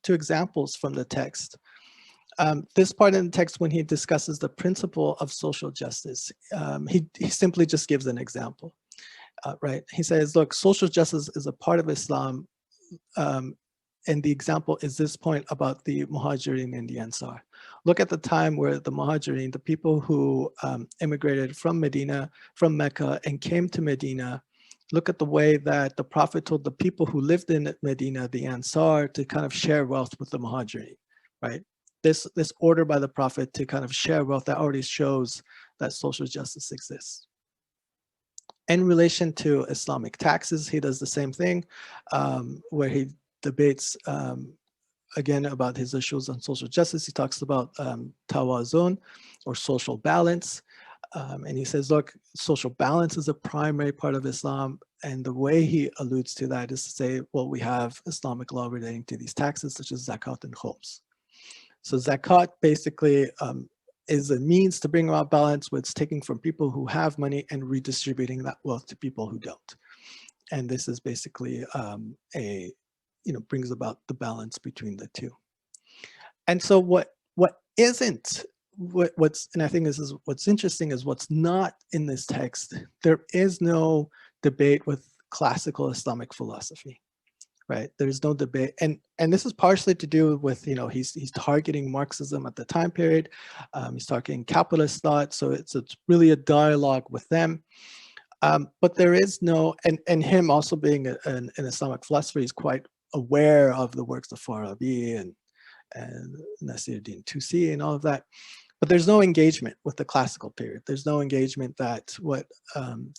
examples from the text. This part in the text, when he discusses the principle of social justice, he simply just gives an example. Right, he says, look, social justice is a part of Islam, and the example is this point about the Muhajirin and the Ansar. Look at the time where the Muhajirin, the people who immigrated from Mecca and came to Medina, look at the way that the Prophet told the people who lived in Medina, the Ansar, to kind of share wealth with the Muhajirin, right? This order by the Prophet to kind of share wealth, that already shows that social justice exists. In relation to Islamic taxes, he does the same thing, where he debates, again, about his issues on social justice. He talks about tawazun, or social balance. And he says, look, social balance is a primary part of Islam. And the way he alludes to that is to say, well, we have Islamic law relating to these taxes, such as zakat and khums. So zakat basically is a means to bring about balance, where it's taking from people who have money and redistributing that wealth to people who don't. And this is basically brings about the balance between the two. And so what's, and I think this is what's interesting, is what's not in this text. There is no debate with classical Islamic philosophy. Right, there's no debate, and this is partially to do with, he's targeting Marxism at the time period. He's targeting capitalist thought, so it's really a dialogue with them. But there is no, and him also being an Islamic philosopher, he's quite aware of the works of Farabi and Nasiruddin Tusi and all of that. But there's no engagement with the classical period. There's no engagement that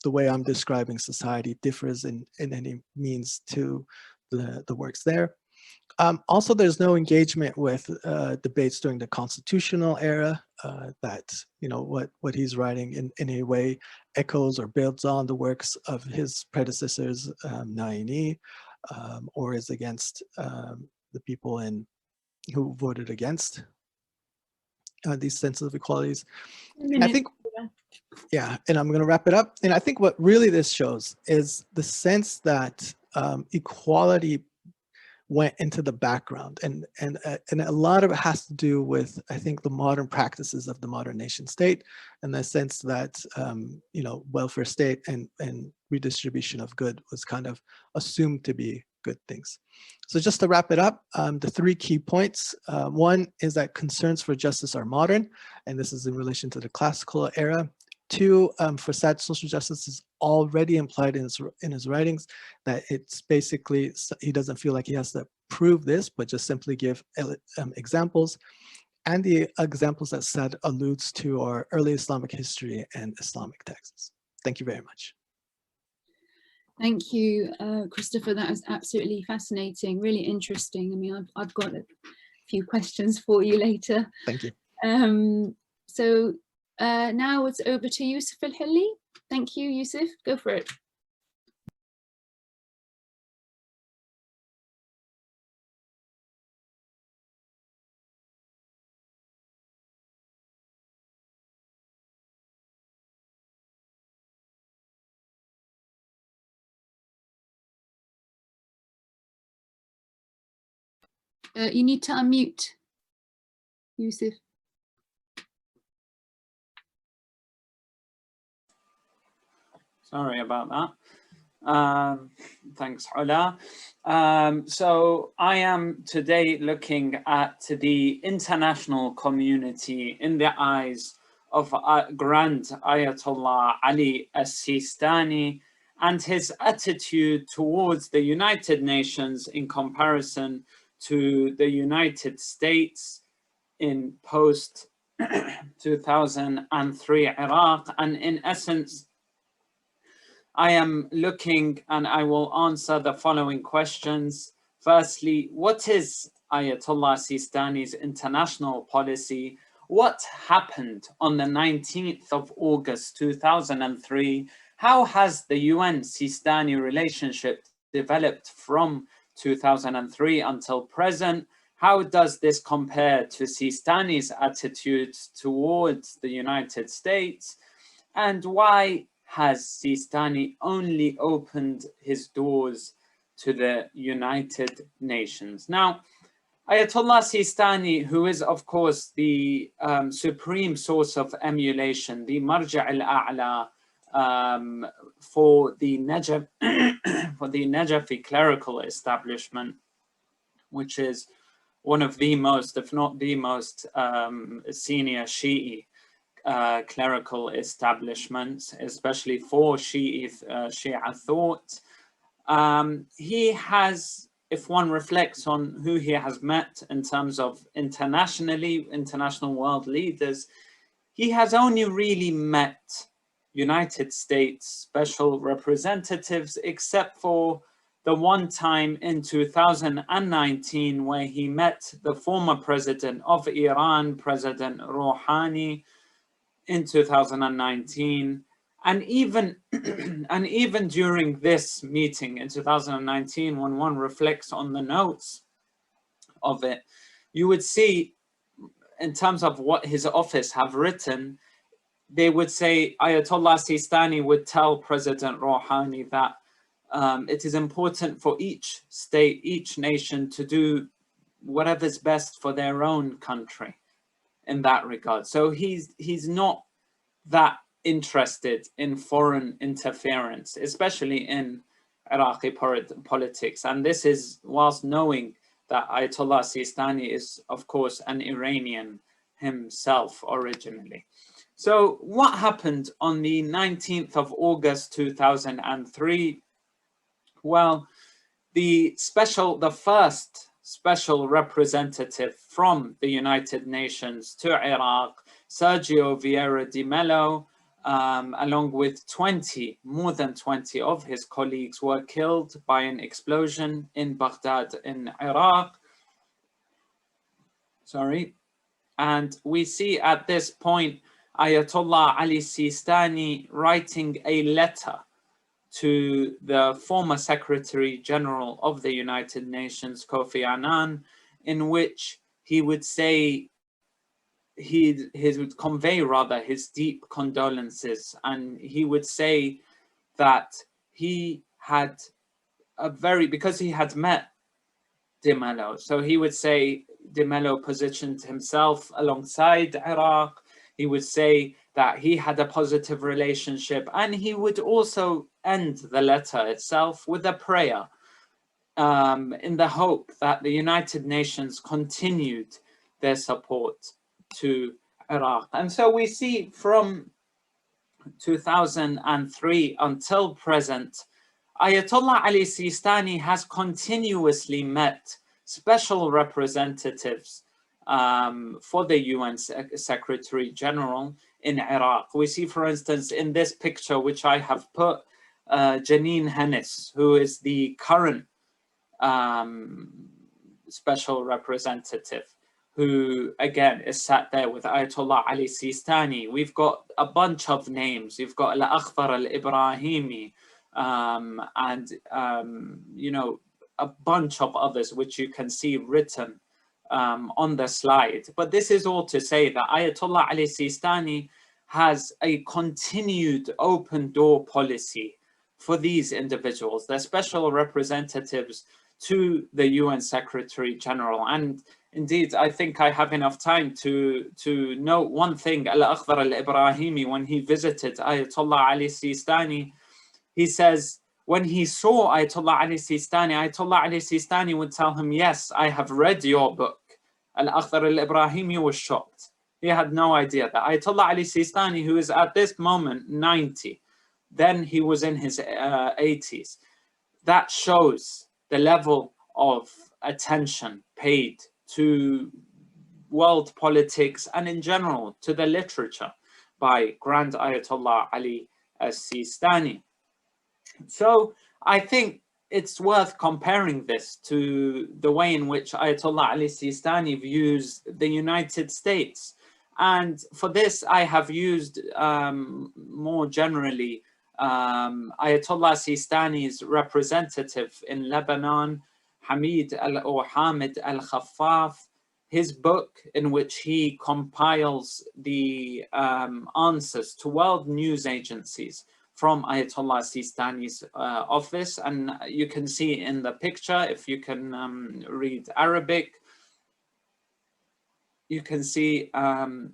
the way I'm describing society differs in any means to the works there. Also, there's no engagement with debates during the constitutional era that, what he's writing in a way echoes or builds on the works of his predecessors, Naini, or is against the people who voted against these sensitive equalities. I think, yeah, and I'm going to wrap it up. And I think what really this shows is the sense that equality went into the background, and a lot of it has to do with, I think, the modern practices of the modern nation state, in the sense that you know, welfare state and redistribution of good was kind of assumed to be good things. So just to wrap it up, the 3 key points. One is that concerns for justice are modern, and this is in relation to the classical era. 2, for Sadr, social justice is already implied in his writings, that it's basically, he doesn't feel like he has to prove this, but just simply give examples. And the examples that Sadr alludes to are early Islamic history and Islamic texts. Thank you very much. Thank you, Christopher. That was absolutely fascinating, really interesting. I mean, I've got a few questions for you later. Thank you. So now it's over to Yousif Al-Hilli. Thank you, Yousif. Go for it. You need to unmute, Yousif. Sorry about that. Thanks, Oula. So I am today looking at the international community in the eyes of Grand Ayatollah Ali Sistani and his attitude towards the United Nations in comparison to the United States in post-2003 Iraq. And in essence, I am looking, and I will answer the following questions. Firstly, what is Ayatollah Sistani's international policy? What happened on the 19th of August 2003? How has the UN-Sistani relationship developed from 2003 until present? How does this compare to Sistani's attitudes towards the United States? And why has Sistani only opened his doors to the United Nations? Now, Ayatollah Sistani, who is of course the supreme source of emulation, the marja' al-a'la for the Najafi clerical establishment, which is one of the most, if not the most, senior Shi'i clerical establishments, especially for Shia thought. He has, if one reflects on who he has met in terms of international world leaders, he has only really met United States special representatives, except for the one time in 2019 where he met the former president of Iran, President Rouhani, in 2019. And even during this meeting in 2019, when one reflects on the notes of it, you would see, in terms of what his office have written, they would say Ayatollah Sistani would tell President Rouhani that it is important for each state, each nation to do whatever's best for their own country in that regard. So he's not that interested in foreign interference, especially in Iraqi politics. And this is whilst knowing that Ayatollah Sistani is, of course, an Iranian himself originally. So what happened on the 19th of August 2003? Well, the first special representative from the United Nations to Iraq, Sergio Vieira de Mello, along with more than 20 of his colleagues, were killed by an explosion in Baghdad in Iraq. Sorry. And we see at this point Ayatollah Ali Sistani writing a letter to the former Secretary General of the United Nations, Kofi Annan, in which he would say, he would convey rather his deep condolences, and he would say that he had because he had met de Mello. So he would say de Mello positioned himself alongside Iraq. He would say that he had a positive relationship, and he would also end the letter itself with a prayer in the hope that the United Nations continued their support to Iraq. And so we see from 2003 until present, Ayatollah Ali Sistani has continuously met special representatives for the UN Secretary General in Iraq. We see, for instance, in this picture, which I have put, Janine Hennis, who is the current special representative, who again is sat there with Ayatollah Ali Sistani. We've got a bunch of names. You've got Al-Akhdar Al-Ibrahimi, and you know, a bunch of others which you can see written on the slide. But this is all to say that Ayatollah Ali Sistani has a continued open door policy for these individuals, their special representatives to the UN Secretary General. And indeed, I think I have enough time to note one thing. Al-Akhdar Al-Ibrahimi, when he visited Ayatollah Ali Sistani, he says, when he saw Ayatollah Ali Sistani would tell him, yes, I have read your book. Al-Akhdar Al-Ibrahimi was shocked. He had no idea that Ayatollah Ali Sistani, who is at this moment 90, then he was in his 80s. That shows the level of attention paid to world politics and in general to the literature by Grand Ayatollah Ali Sistani. So I think it's worth comparing this to the way in which Ayatollah Ali Sistani views the United States. And for this, I have used more generally Ayatollah Sistani's representative in Lebanon, Hamid al-Khaffaf, his book in which he compiles the answers to world news agencies from Ayatollah Sistani's office. And you can see in the picture, if you can read Arabic, you can see Ayatollah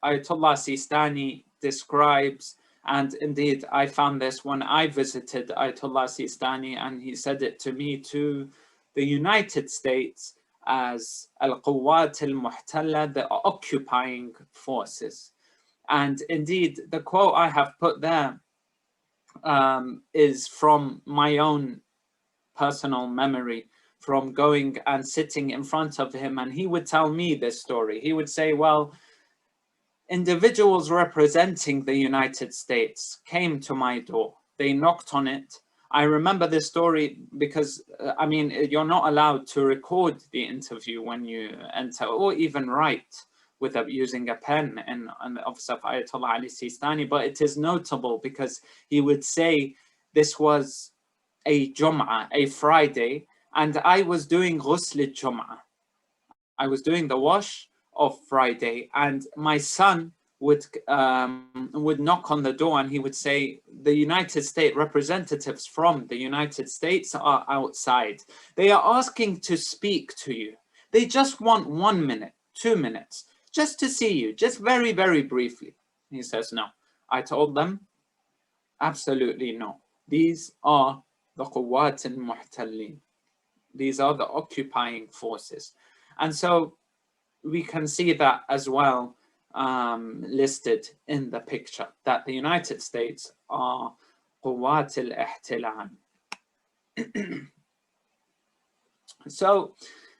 Sistani describes, and indeed I found this when I visited Ayatollah Sistani, and he said it to me too, the United States as al-Quwwat al-Muhtalla, the occupying forces. And indeed, the quote I have put there is from my own personal memory, from going and sitting in front of him, and he would tell me this story. He would say, well, individuals representing the United States came to my door. They knocked on it. I remember this story because, I mean, you're not allowed to record the interview when you enter, or even write using a pen in the office of Ayatollah Ali Sistani. But it is notable because he would say this was a Jum'ah, a Friday, and I was doing Ghusl al-Jum'ah. I was doing the wash of Friday, and my son would knock on the door, and he would say, the United States representatives from the United States are outside. They are asking to speak to you. They just want 1 minute, 2 minutes, just to see you, just very, very briefly. He says, no. I told them, absolutely no. These are the Quwwat al-Muhtallin. These are the occupying forces. And so we can see that as well listed in the picture, that the United States are Quwwat al-Ihtilan. So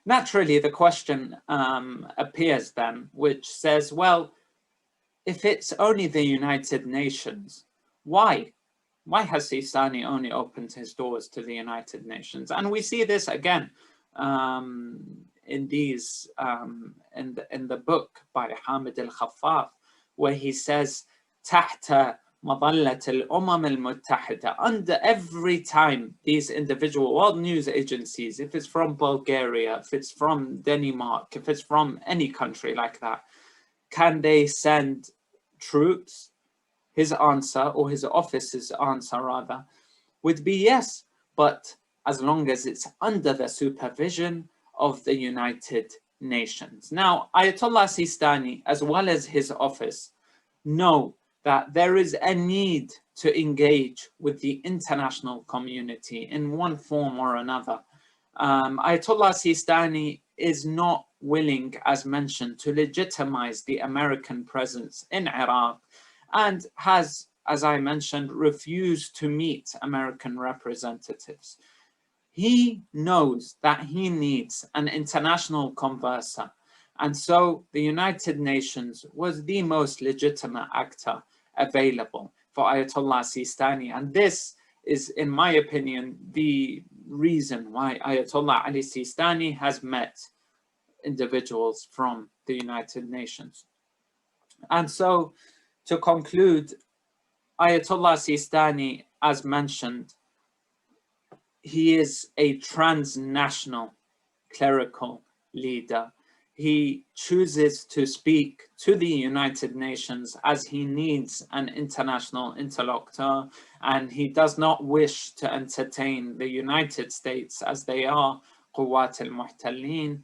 naturally the question appears then, which says, well, if it's only the United Nations, why? Why has Sistani only opened his doors to the United Nations? And we see this again in these in the book by Hamid al-Khaffaf, where he says, "Tahta madallat al-Umam al-Muttahida." Under every time these individual world news agencies, if it's from Bulgaria, if it's from Denmark, if it's from any country like that, can they send troops? His answer, or his office's answer rather, would be yes, but as long as it's under the supervision of the United Nations. Now, Ayatollah Sistani, as well as his office, know that there is a need to engage with the international community in one form or another. Ayatollah Sistani is not willing, as mentioned, to legitimize the American presence in Iraq, and has, as I mentioned, refused to meet American representatives. He knows that he needs an international conversar, and so the United Nations was the most legitimate actor available for Ayatollah Sistani. And this is, in my opinion, the reason why Ayatollah Ali Sistani has met individuals from the United Nations. And so, to conclude, Ayatollah Sistani, as mentioned, he is a transnational clerical leader. He chooses to speak to the United Nations as he needs an international interlocutor, and he does not wish to entertain the United States as they are Quwat al-Muhtallin,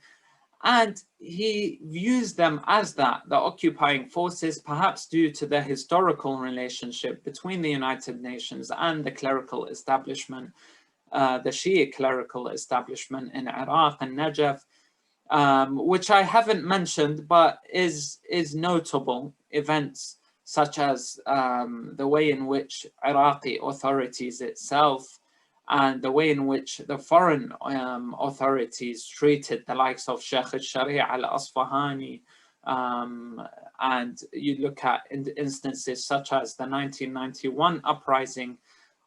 and he views them as that, the occupying forces, perhaps due to the historical relationship between the United Nations and the clerical establishment, the Shia clerical establishment in Iraq and Najaf, which I haven't mentioned, but is notable. Events such as the way in which Iraqi authorities itself and the way in which the foreign authorities treated the likes of Sheikh al-Sharia al-Asfahani, and you look at instances such as the 1991 uprising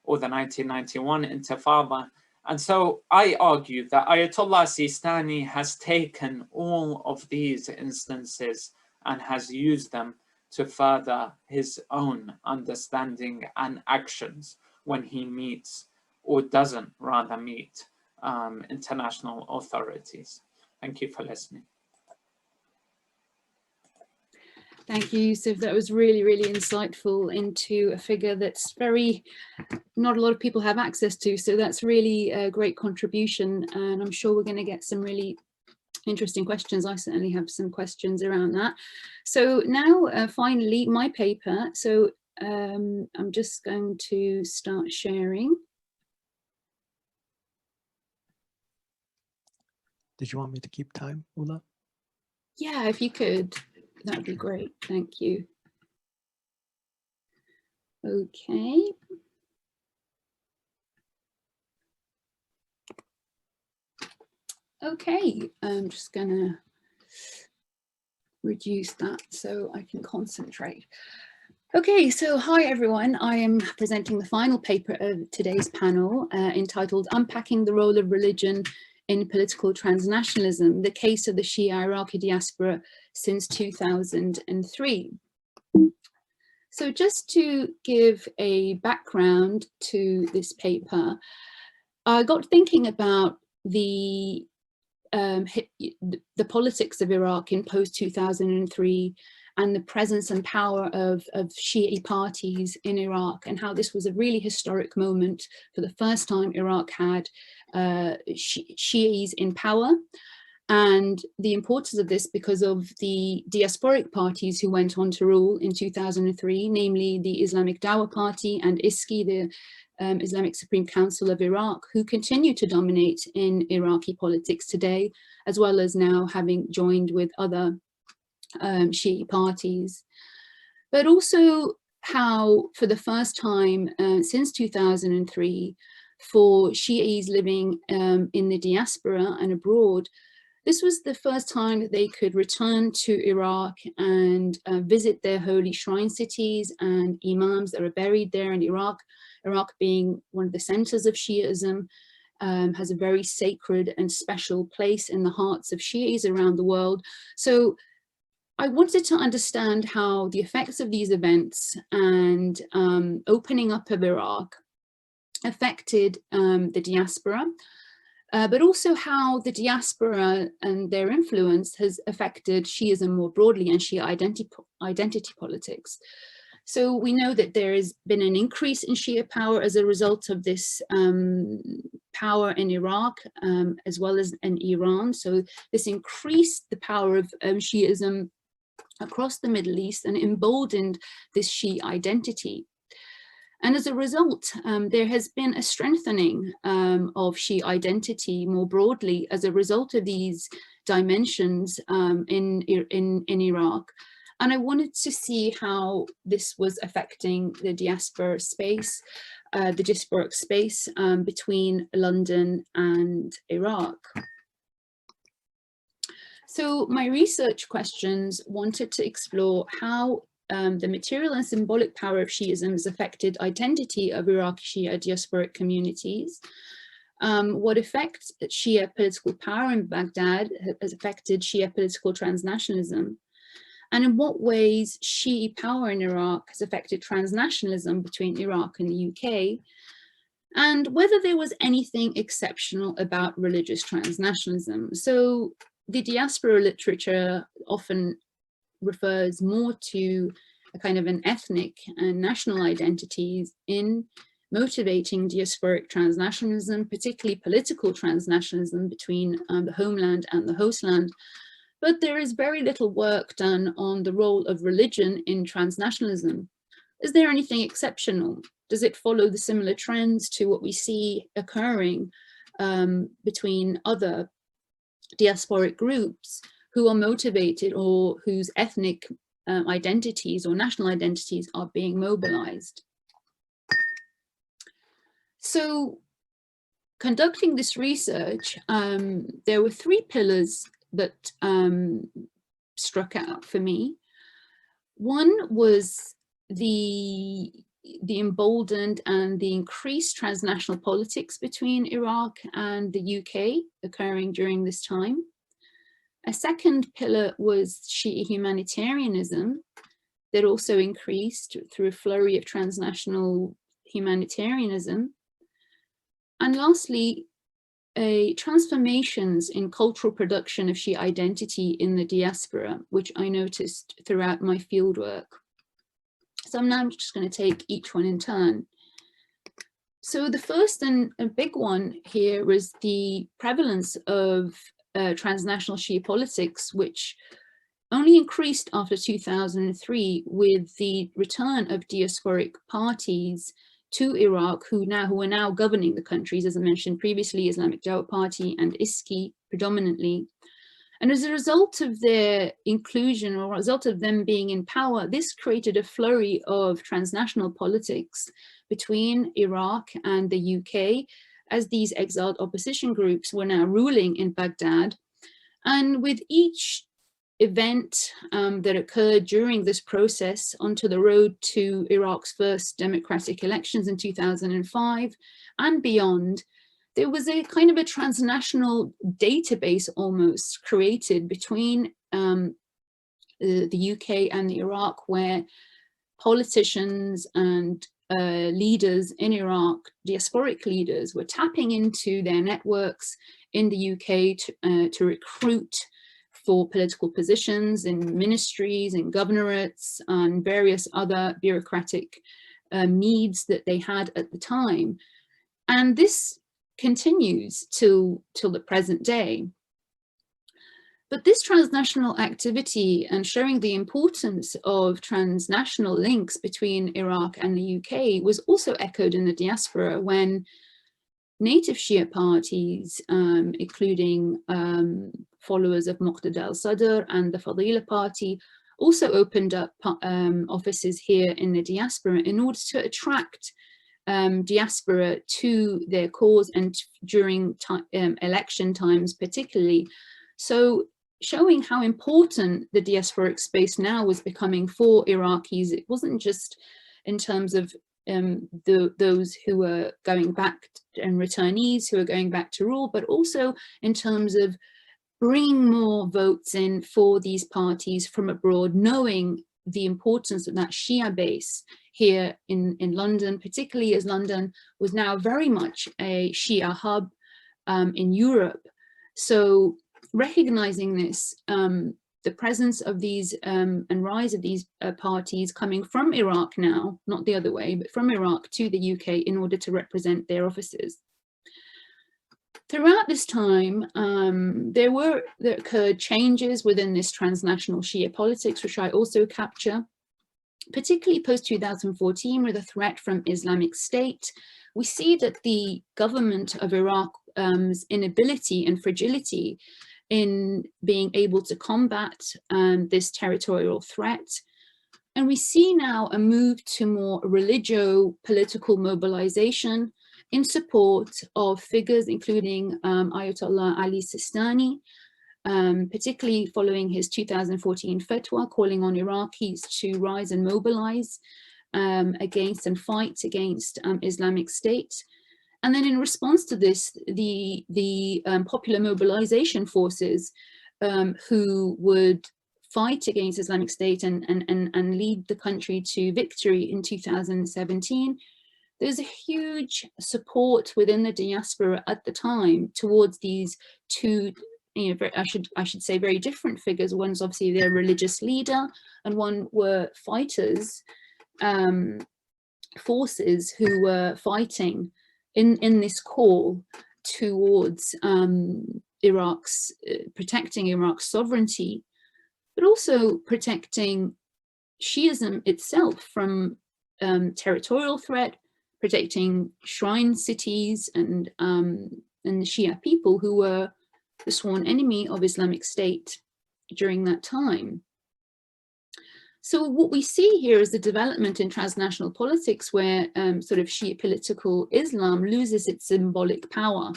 or the 1991 Intifada. And so I argue that Ayatollah Sistani has taken all of these instances and has used them to further his own understanding and actions when he meets, or doesn't rather meet, international authorities. Thank you for listening. Thank you, Yousif. That was really, really insightful into a figure that's not a lot of people have access to. So that's really a great contribution. And I'm sure we're going to get some really interesting questions. I certainly have some questions around that. So now, finally, my paper. So I'm just going to start sharing. Did you want me to keep time, Oula? Yeah, if you could. That'd be great. Thank you. Okay. Okay, I'm just gonna reduce that so I can concentrate. Okay, so hi everyone. I am presenting the final paper of today's panel entitled Unpacking the Role of Religion in Political Transnationalism, the Case of the Shia Iraqi Diaspora since 2003. So just to give a background to this paper, I got thinking about the politics of Iraq in post-2003 and the presence and power of Shi'i parties in Iraq, and how this was a really historic moment. For the first time, Iraq had Shi'is in power, and the importance of this because of the diasporic parties who went on to rule in 2003, namely the Islamic Dawah Party and ISKI, the Islamic Supreme Council of Iraq, who continue to dominate in Iraqi politics today, as well as now having joined with other Shi'i parties. But also how, for the first time since 2003, for Shi'is living in the diaspora and abroad, this was the first time that they could return to Iraq and visit their holy shrine cities and imams that are buried there in Iraq. Iraq being one of the centers of Shi'ism, has a very sacred and special place in the hearts of Shi'is around the world. So I wanted to understand how the effects of these events and opening up of Iraq affected the diaspora, but also how the diaspora and their influence has affected Shi'ism more broadly and Shia identity politics. So we know that there has been an increase in Shia power as a result of this power in Iraq as well as in Iran. So this increased the power of Shi'ism across the Middle East and emboldened this Shi'i identity. And as a result, there has been a strengthening of Shi'i identity more broadly as a result of these dimensions in Iraq. And I wanted to see how this was affecting the diaspora space, the diasporic space between London and Iraq. So my research questions wanted to explore how the material and symbolic power of Shi'ism has affected identity of Iraqi Shia diasporic communities, what effect Shia political power in Baghdad has affected Shia political transnationalism, and in what ways Shi'i power in Iraq has affected transnationalism between Iraq and the UK, and whether there was anything exceptional about religious transnationalism. So the diaspora literature often refers more to a kind of an ethnic and national identities in motivating diasporic transnationalism, particularly political transnationalism between the homeland and the hostland. But there is very little work done on the role of religion in transnationalism. Is there anything exceptional? Does it follow the similar trends to what we see occurring between other diasporic groups who are motivated or whose ethnic identities or national identities are being mobilized? So conducting this research, there were three pillars that struck out for me. One was the emboldened and the increased transnational politics between Iraq and the UK occurring during this time. A second pillar was Shi'i humanitarianism that also increased through a flurry of transnational humanitarianism. And lastly, transformations in cultural production of Shi'i identity in the diaspora, which I noticed throughout my fieldwork. So I'm now just going to take each one in turn. So the first and a big one here was the prevalence of transnational Shi'a politics, which only increased after 2003 with the return of diasporic parties to Iraq, who are now governing the countries, as I mentioned previously, Islamic Party and ISKI predominantly. And as a result of their inclusion, or a result of them being in power, this created a flurry of transnational politics between Iraq and the UK, as these exiled opposition groups were now ruling in Baghdad. And with each event that occurred during this process onto the road to Iraq's first democratic elections in 2005 and beyond, there was a kind of a transnational database almost created between the UK and Iraq, where politicians and leaders in Iraq, diasporic leaders, were tapping into their networks in the UK to recruit for political positions in ministries and governorates and various other bureaucratic needs that they had at the time. And this continues till the present day. But this transnational activity and showing the importance of transnational links between Iraq and the UK was also echoed in the diaspora when native Shia parties, including followers of Muqtada al-Sadr and the Fadila party, also opened up offices here in the diaspora in order to attract diaspora to their cause and during election times particularly. So showing how important the diasporic space now was becoming for Iraqis. It wasn't just in terms of those who were going back and returnees who are going back to rule, but also in terms of bringing more votes in for these parties from abroad, knowing the importance of that Shia base here in London, particularly as London was now very much a Shia hub in Europe. So recognizing this, the presence of these and rise of these parties coming from Iraq now, not the other way, but from Iraq to the UK in order to represent their offices. Throughout this time, there occurred changes within this transnational Shia politics, which I also capture, particularly post-2014 with a threat from Islamic State. We see that the government of Iraq's inability and fragility in being able to combat this territorial threat. And we see now a move to more religio-political mobilization in support of figures including Ayatollah Ali Sistani, particularly following his 2014 fatwa calling on Iraqis to rise and mobilize against and fight against Islamic State. And then in response to this, the popular mobilization forces who would fight against Islamic State and lead the country to victory in 2017, there's a huge support within the diaspora at the time towards these two, you know, I should say very different figures. One's obviously their religious leader, and one were fighters, forces who were fighting in this call towards Iraq's, protecting Iraq's sovereignty, but also protecting Shi'ism itself from territorial threat, protecting shrine cities and the Shia people who were the sworn enemy of Islamic State during that time. So what we see here is the development in transnational politics where sort of Shia political Islam loses its symbolic power,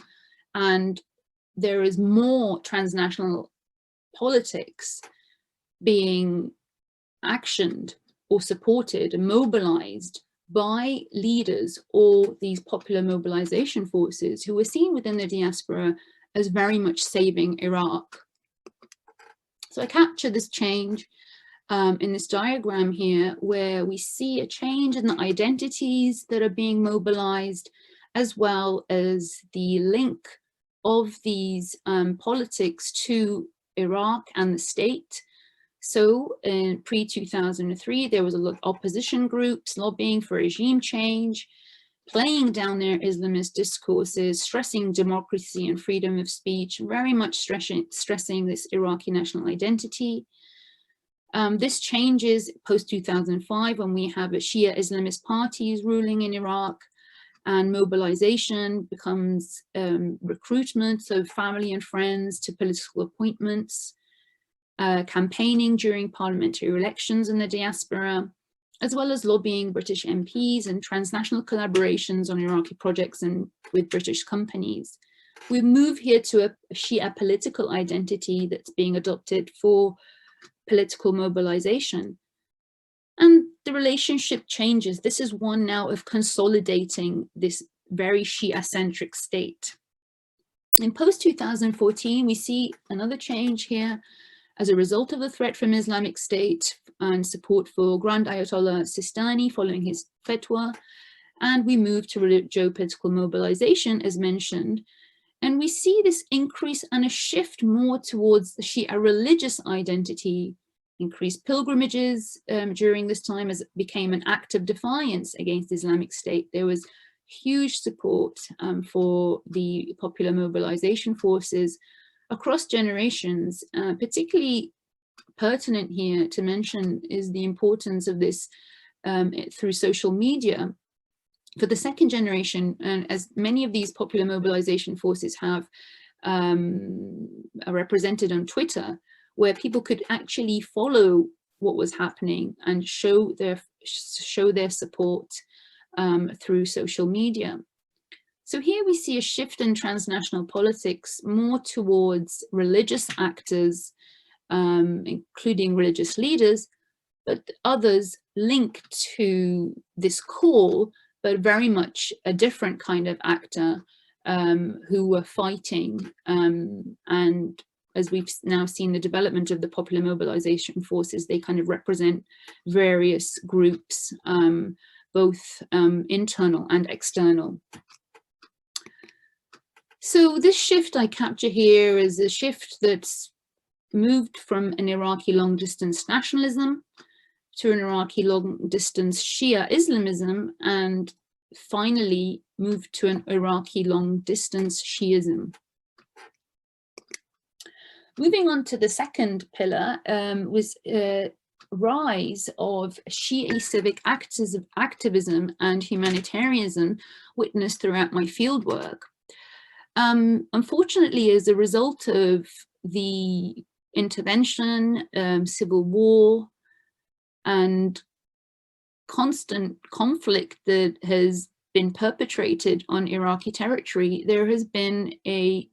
and there is more transnational politics being actioned or supported and mobilized by leaders or these popular mobilization forces who were seen within the diaspora as very much saving Iraq. So I capture this change in this diagram here, where we see a change in the identities that are being mobilized, as well as the link of these politics to Iraq and the state. So in pre-2003, there was a lot of opposition groups lobbying for regime change, playing down their Islamist discourses, stressing democracy and freedom of speech, very much stressing this Iraqi national identity. This changes post-2005 when we have a Shia Islamist parties ruling in Iraq, and mobilization becomes recruitment of family and friends to political appointments, campaigning during parliamentary elections in the diaspora, as well as lobbying British MPs and transnational collaborations on Iraqi projects and with British companies. We move here to a Shia political identity that's being adopted for political mobilization. And the relationship changes. This is one now of consolidating this very Shia-centric state. In post-2014, we see another change here as a result of the threat from Islamic State and support for Grand Ayatollah Sistani following his fatwa. And we move to geopolitical mobilization, as mentioned. And we see this increase and a shift more towards the Shia religious identity, increased pilgrimages during this time as it became an act of defiance against Islamic State. There was huge support for the popular mobilization forces across generations. Particularly pertinent here to mention is the importance of this through social media. For the second generation, and as many of these popular mobilization forces have are represented on Twitter, where people could actually follow what was happening and show their support through social media. So here we see a shift in transnational politics more towards religious actors, including religious leaders, but others linked to this call, but very much a different kind of actor who were fighting. And as we've now seen the development of the popular mobilization forces, they kind of represent various groups, both internal and external. So this shift I capture here is a shift that's moved from an Iraqi long-distance nationalism to an Iraqi long-distance Shia Islamism, and finally moved to an Iraqi long-distance Shi'ism. Moving on to the second pillar was rise of Shia civic activism and humanitarianism witnessed throughout my fieldwork. Unfortunately, as a result of the intervention, civil war, and constant conflict that has been perpetrated on Iraqi territory, there has been a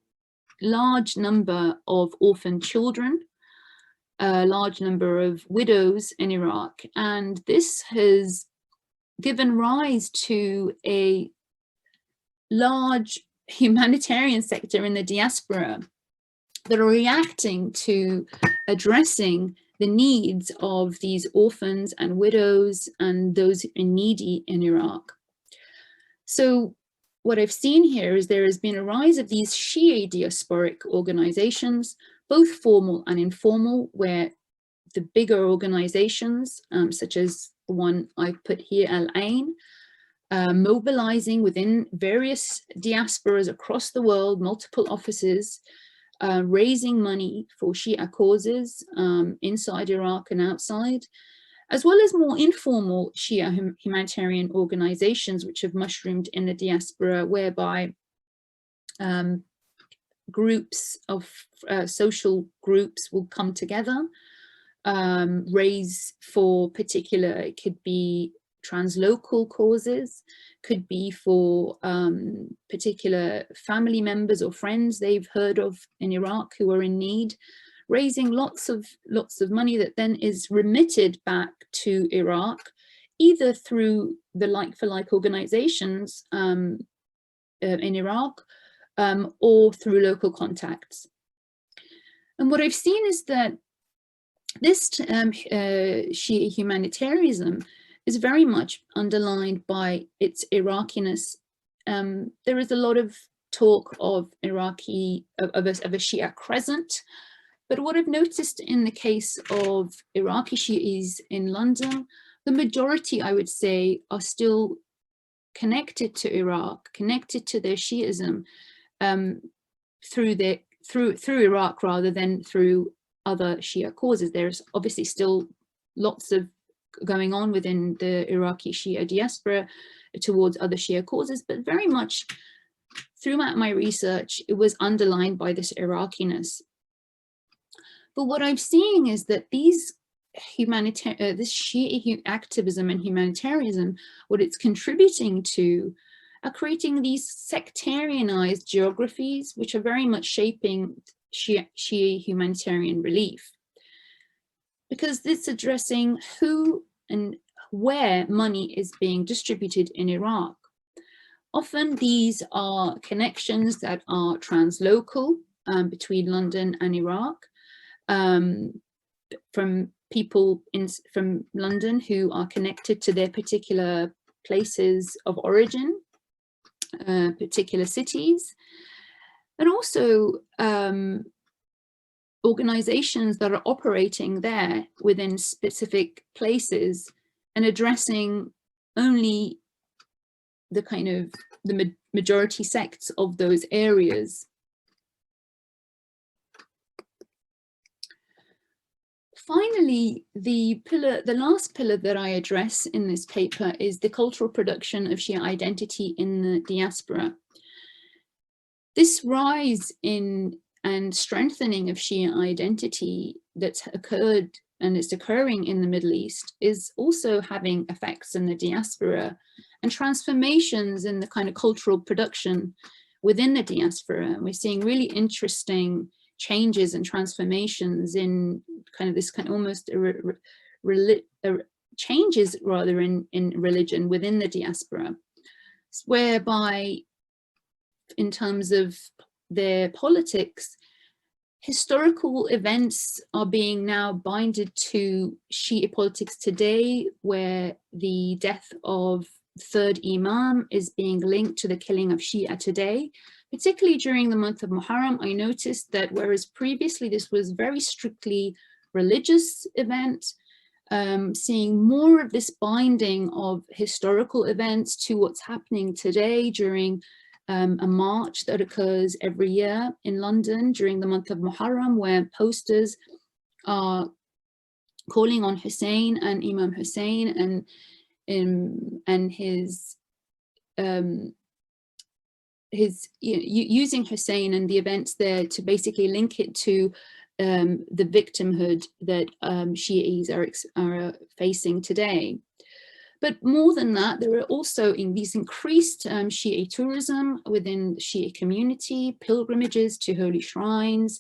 large number of orphan children, a large number of widows in Iraq, and this has given rise to a large humanitarian sector in the diaspora that are reacting to addressing the needs of these orphans and widows and those needy in Iraq. So what I've seen here is there has been a rise of these Shia diasporic organizations, both formal and informal, where the bigger organizations, such as the one I put here, Al-Ain, mobilizing within various diasporas across the world, multiple offices, raising money for Shia causes inside Iraq and outside, as well as more informal Shia humanitarian organizations which have mushroomed in the diaspora, whereby groups of social groups will come together, raise for particular, it could be translocal causes, could be for particular family members or friends they've heard of in Iraq who are in need, raising lots of money that then is remitted back to Iraq, either through the like-for-like organizations in Iraq or through local contacts. And what I've seen is that this Shia humanitarianism is very much underlined by its Iraqiness. There is a lot of talk of a Shia crescent, but what I've noticed in the case of Iraqi Shi'is in London, the majority, I would say, are still connected to Iraq, connected to their Shi'ism through Iraq rather than through other Shia causes. There's obviously still lots of going on within the Iraqi Shia diaspora towards other Shia causes, but very much throughout my research, it was underlined by this Iraqiness. But what I'm seeing is that these this Shia activism and humanitarianism, what it's contributing to, are creating these sectarianized geographies, which are very much shaping Shia humanitarian relief. Because it's addressing who and where money is being distributed in Iraq. Often these are connections that are translocal between London and Iraq, from people from London who are connected to their particular places of origin, particular cities, and also organizations that are operating there within specific places and addressing only the kind of the majority sects of those areas. Finally, the last pillar that I address in this paper is the cultural production of Shia identity in the diaspora. This rise in and strengthening of Shia identity that's occurred and is occurring in the Middle East is also having effects in the diaspora and transformations in the kind of cultural production within the diaspora. And we're seeing really interesting changes and transformations in kind of this kind of almost changes rather in religion within the diaspora, whereby in terms of their politics, historical events are being now binded to Shia politics today, where the death of third Imam is being linked to the killing of Shia today. Particularly during the month of Muharram, I noticed that whereas previously this was very strictly religious event, seeing more of this binding of historical events to what's happening today during a march that occurs every year in London during the month of Muharram, where posters are calling on Hussein and Imam Hussein and his using Hussein and the events there to basically link it to the victimhood that Shi'is are facing today. But more than that, there are also these increased Shi'a tourism within the Shi'a community, pilgrimages to holy shrines,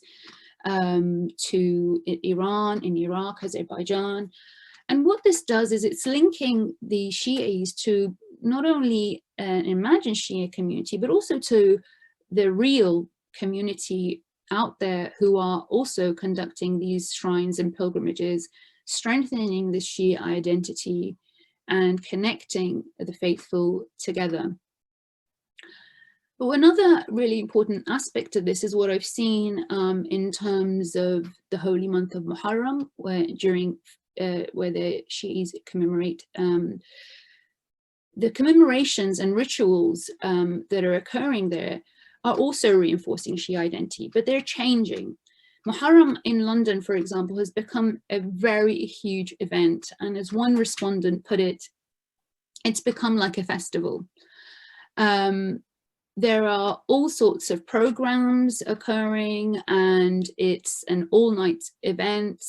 to Iran, in Iraq, Azerbaijan. And what this does is it's linking the Shi'is to not only an imagined Shia community, but also to the real community out there who are also conducting these shrines and pilgrimages, strengthening the Shia identity and connecting the faithful together. But another really important aspect of this is what I've seen in terms of the holy month of Muharram, where the Shi'is commemorate the commemorations and rituals that are occurring there are also reinforcing Shia identity, but they're changing. Muharram in London, for example, has become a very huge event. And as one respondent put it, it's become like a festival. There are all sorts of programs occurring, and it's an all-night event.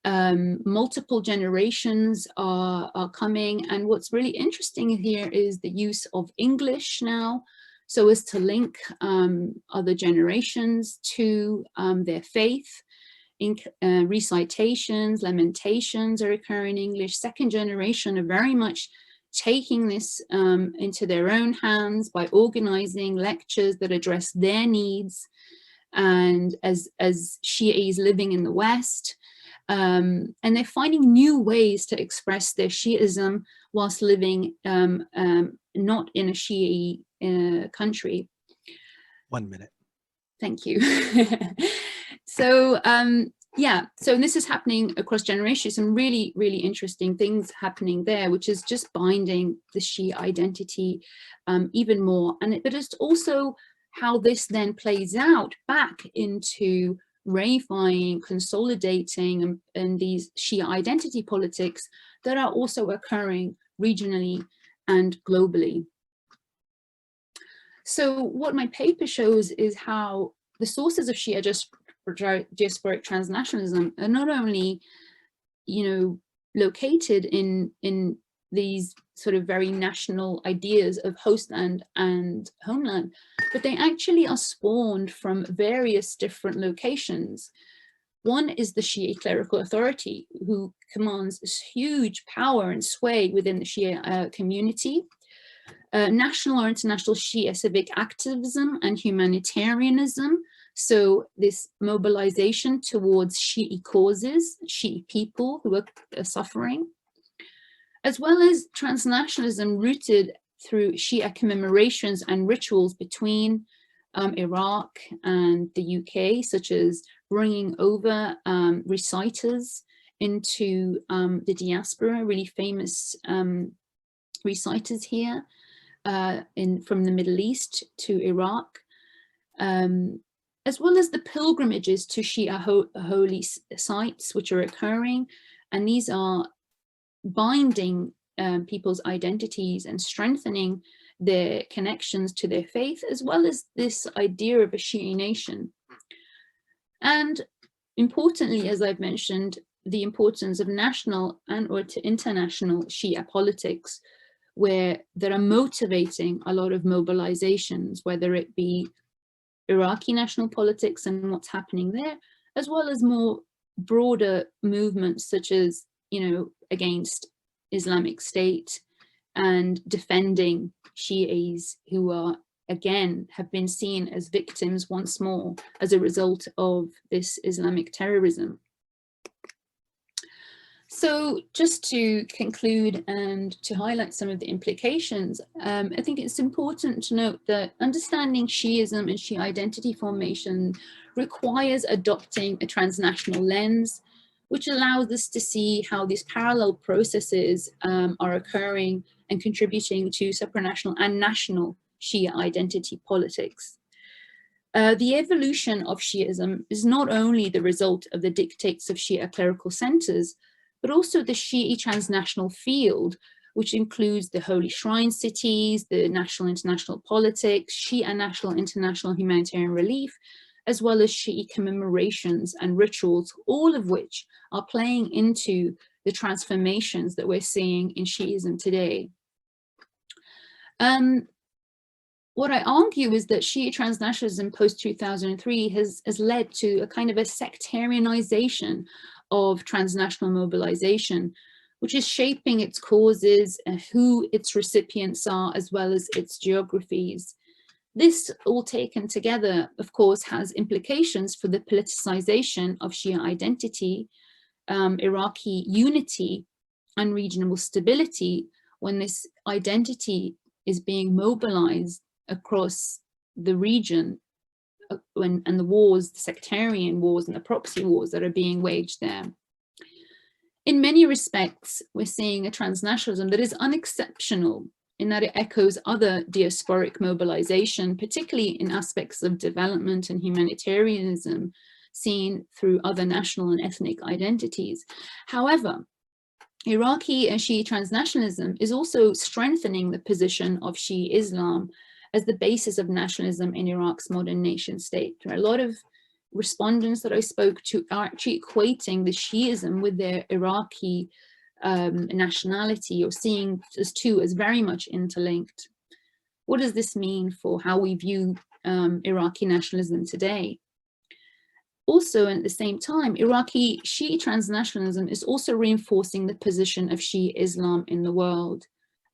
Multiple generations are coming, and what's really interesting here is the use of English now, so as to link other generations to their faith. Recitations, lamentations are occurring in English. Second generation are very much taking this into their own hands by organizing lectures that address their needs, and as Shi'is living in the West. And they're finding new ways to express their Shi'ism whilst living not in a Shi'i country. 1 minute. Thank you. So yeah, so this is happening across generations, some really, really interesting things happening there, which is just binding the Shia identity even more. But it's also how this then plays out back into reifying, consolidating, and these Shia identity politics that are also occurring regionally and globally. So what my paper shows is how the sources of Shia diasporic transnationalism are not only, located in these sort of very national ideas of hostland and homeland, but they actually are spawned from various different locations. One is the Shia clerical authority, who commands huge power and sway within the Shia community. National or international Shia civic activism and humanitarianism, so this mobilization towards Shi'i causes, Shi'i people who are suffering, as well as transnationalism rooted through Shia commemorations and rituals between Iraq and the UK, such as bringing over reciters into the diaspora, really famous reciters here from the Middle East to Iraq, as well as the pilgrimages to Shia holy sites which are occurring, and these are binding people's identities and strengthening their connections to their faith, as well as this idea of a Shi'i nation. And importantly, as I've mentioned, the importance of national and or to international Shia politics, that are motivating a lot of mobilizations, whether it be Iraqi national politics and what's happening there, as well as more broader movements such as, against Islamic State and defending Shi'is who are, again, have been seen as victims once more as a result of this Islamic terrorism. So just to conclude and to highlight some of the implications, I think it's important to note that understanding Shi'ism and Shia identity formation requires adopting a transnational lens, which allows us to see how these parallel processes are occurring and contributing to supranational and national Shia identity politics. The evolution of Shi'ism is not only the result of the dictates of Shia clerical centers, but also the Shi'i transnational field, which includes the holy shrine cities, the national international politics, Shia national international humanitarian relief, as well as Shi'i commemorations and rituals, all of which are playing into the transformations that we're seeing in Shi'ism today. What I argue is that Shi'a transnationalism post-2003 has led to a kind of a sectarianization of transnational mobilization, which is shaping its causes and who its recipients are, as well as its geographies. This all taken together, of course, has implications for the politicization of Shia identity, Iraqi unity, and regional stability when this identity is being mobilized across the region and the wars, the sectarian wars and the proxy wars that are being waged there. In many respects, we're seeing a transnationalism that is unexceptional in that it echoes other diasporic mobilization, particularly in aspects of development and humanitarianism seen through other national and ethnic identities. However, Iraqi and Shi'i transnationalism is also strengthening the position of Shi'i Islam as the basis of nationalism in Iraq's modern nation state. There are a lot of respondents that I spoke to are actually equating the Shi'ism with their Iraqi nationality, or seeing as two as very much interlinked. What does this mean for how we view Iraqi nationalism today? Also, at the same time, Iraqi Shi'i transnationalism is also reinforcing the position of Shi'i Islam in the world.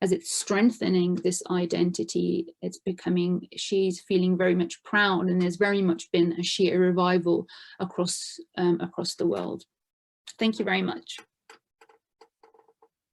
As it's strengthening this identity, it's becoming, Shi'is feeling very much proud, and there's very much been a Shia revival across the world. Thank you very much.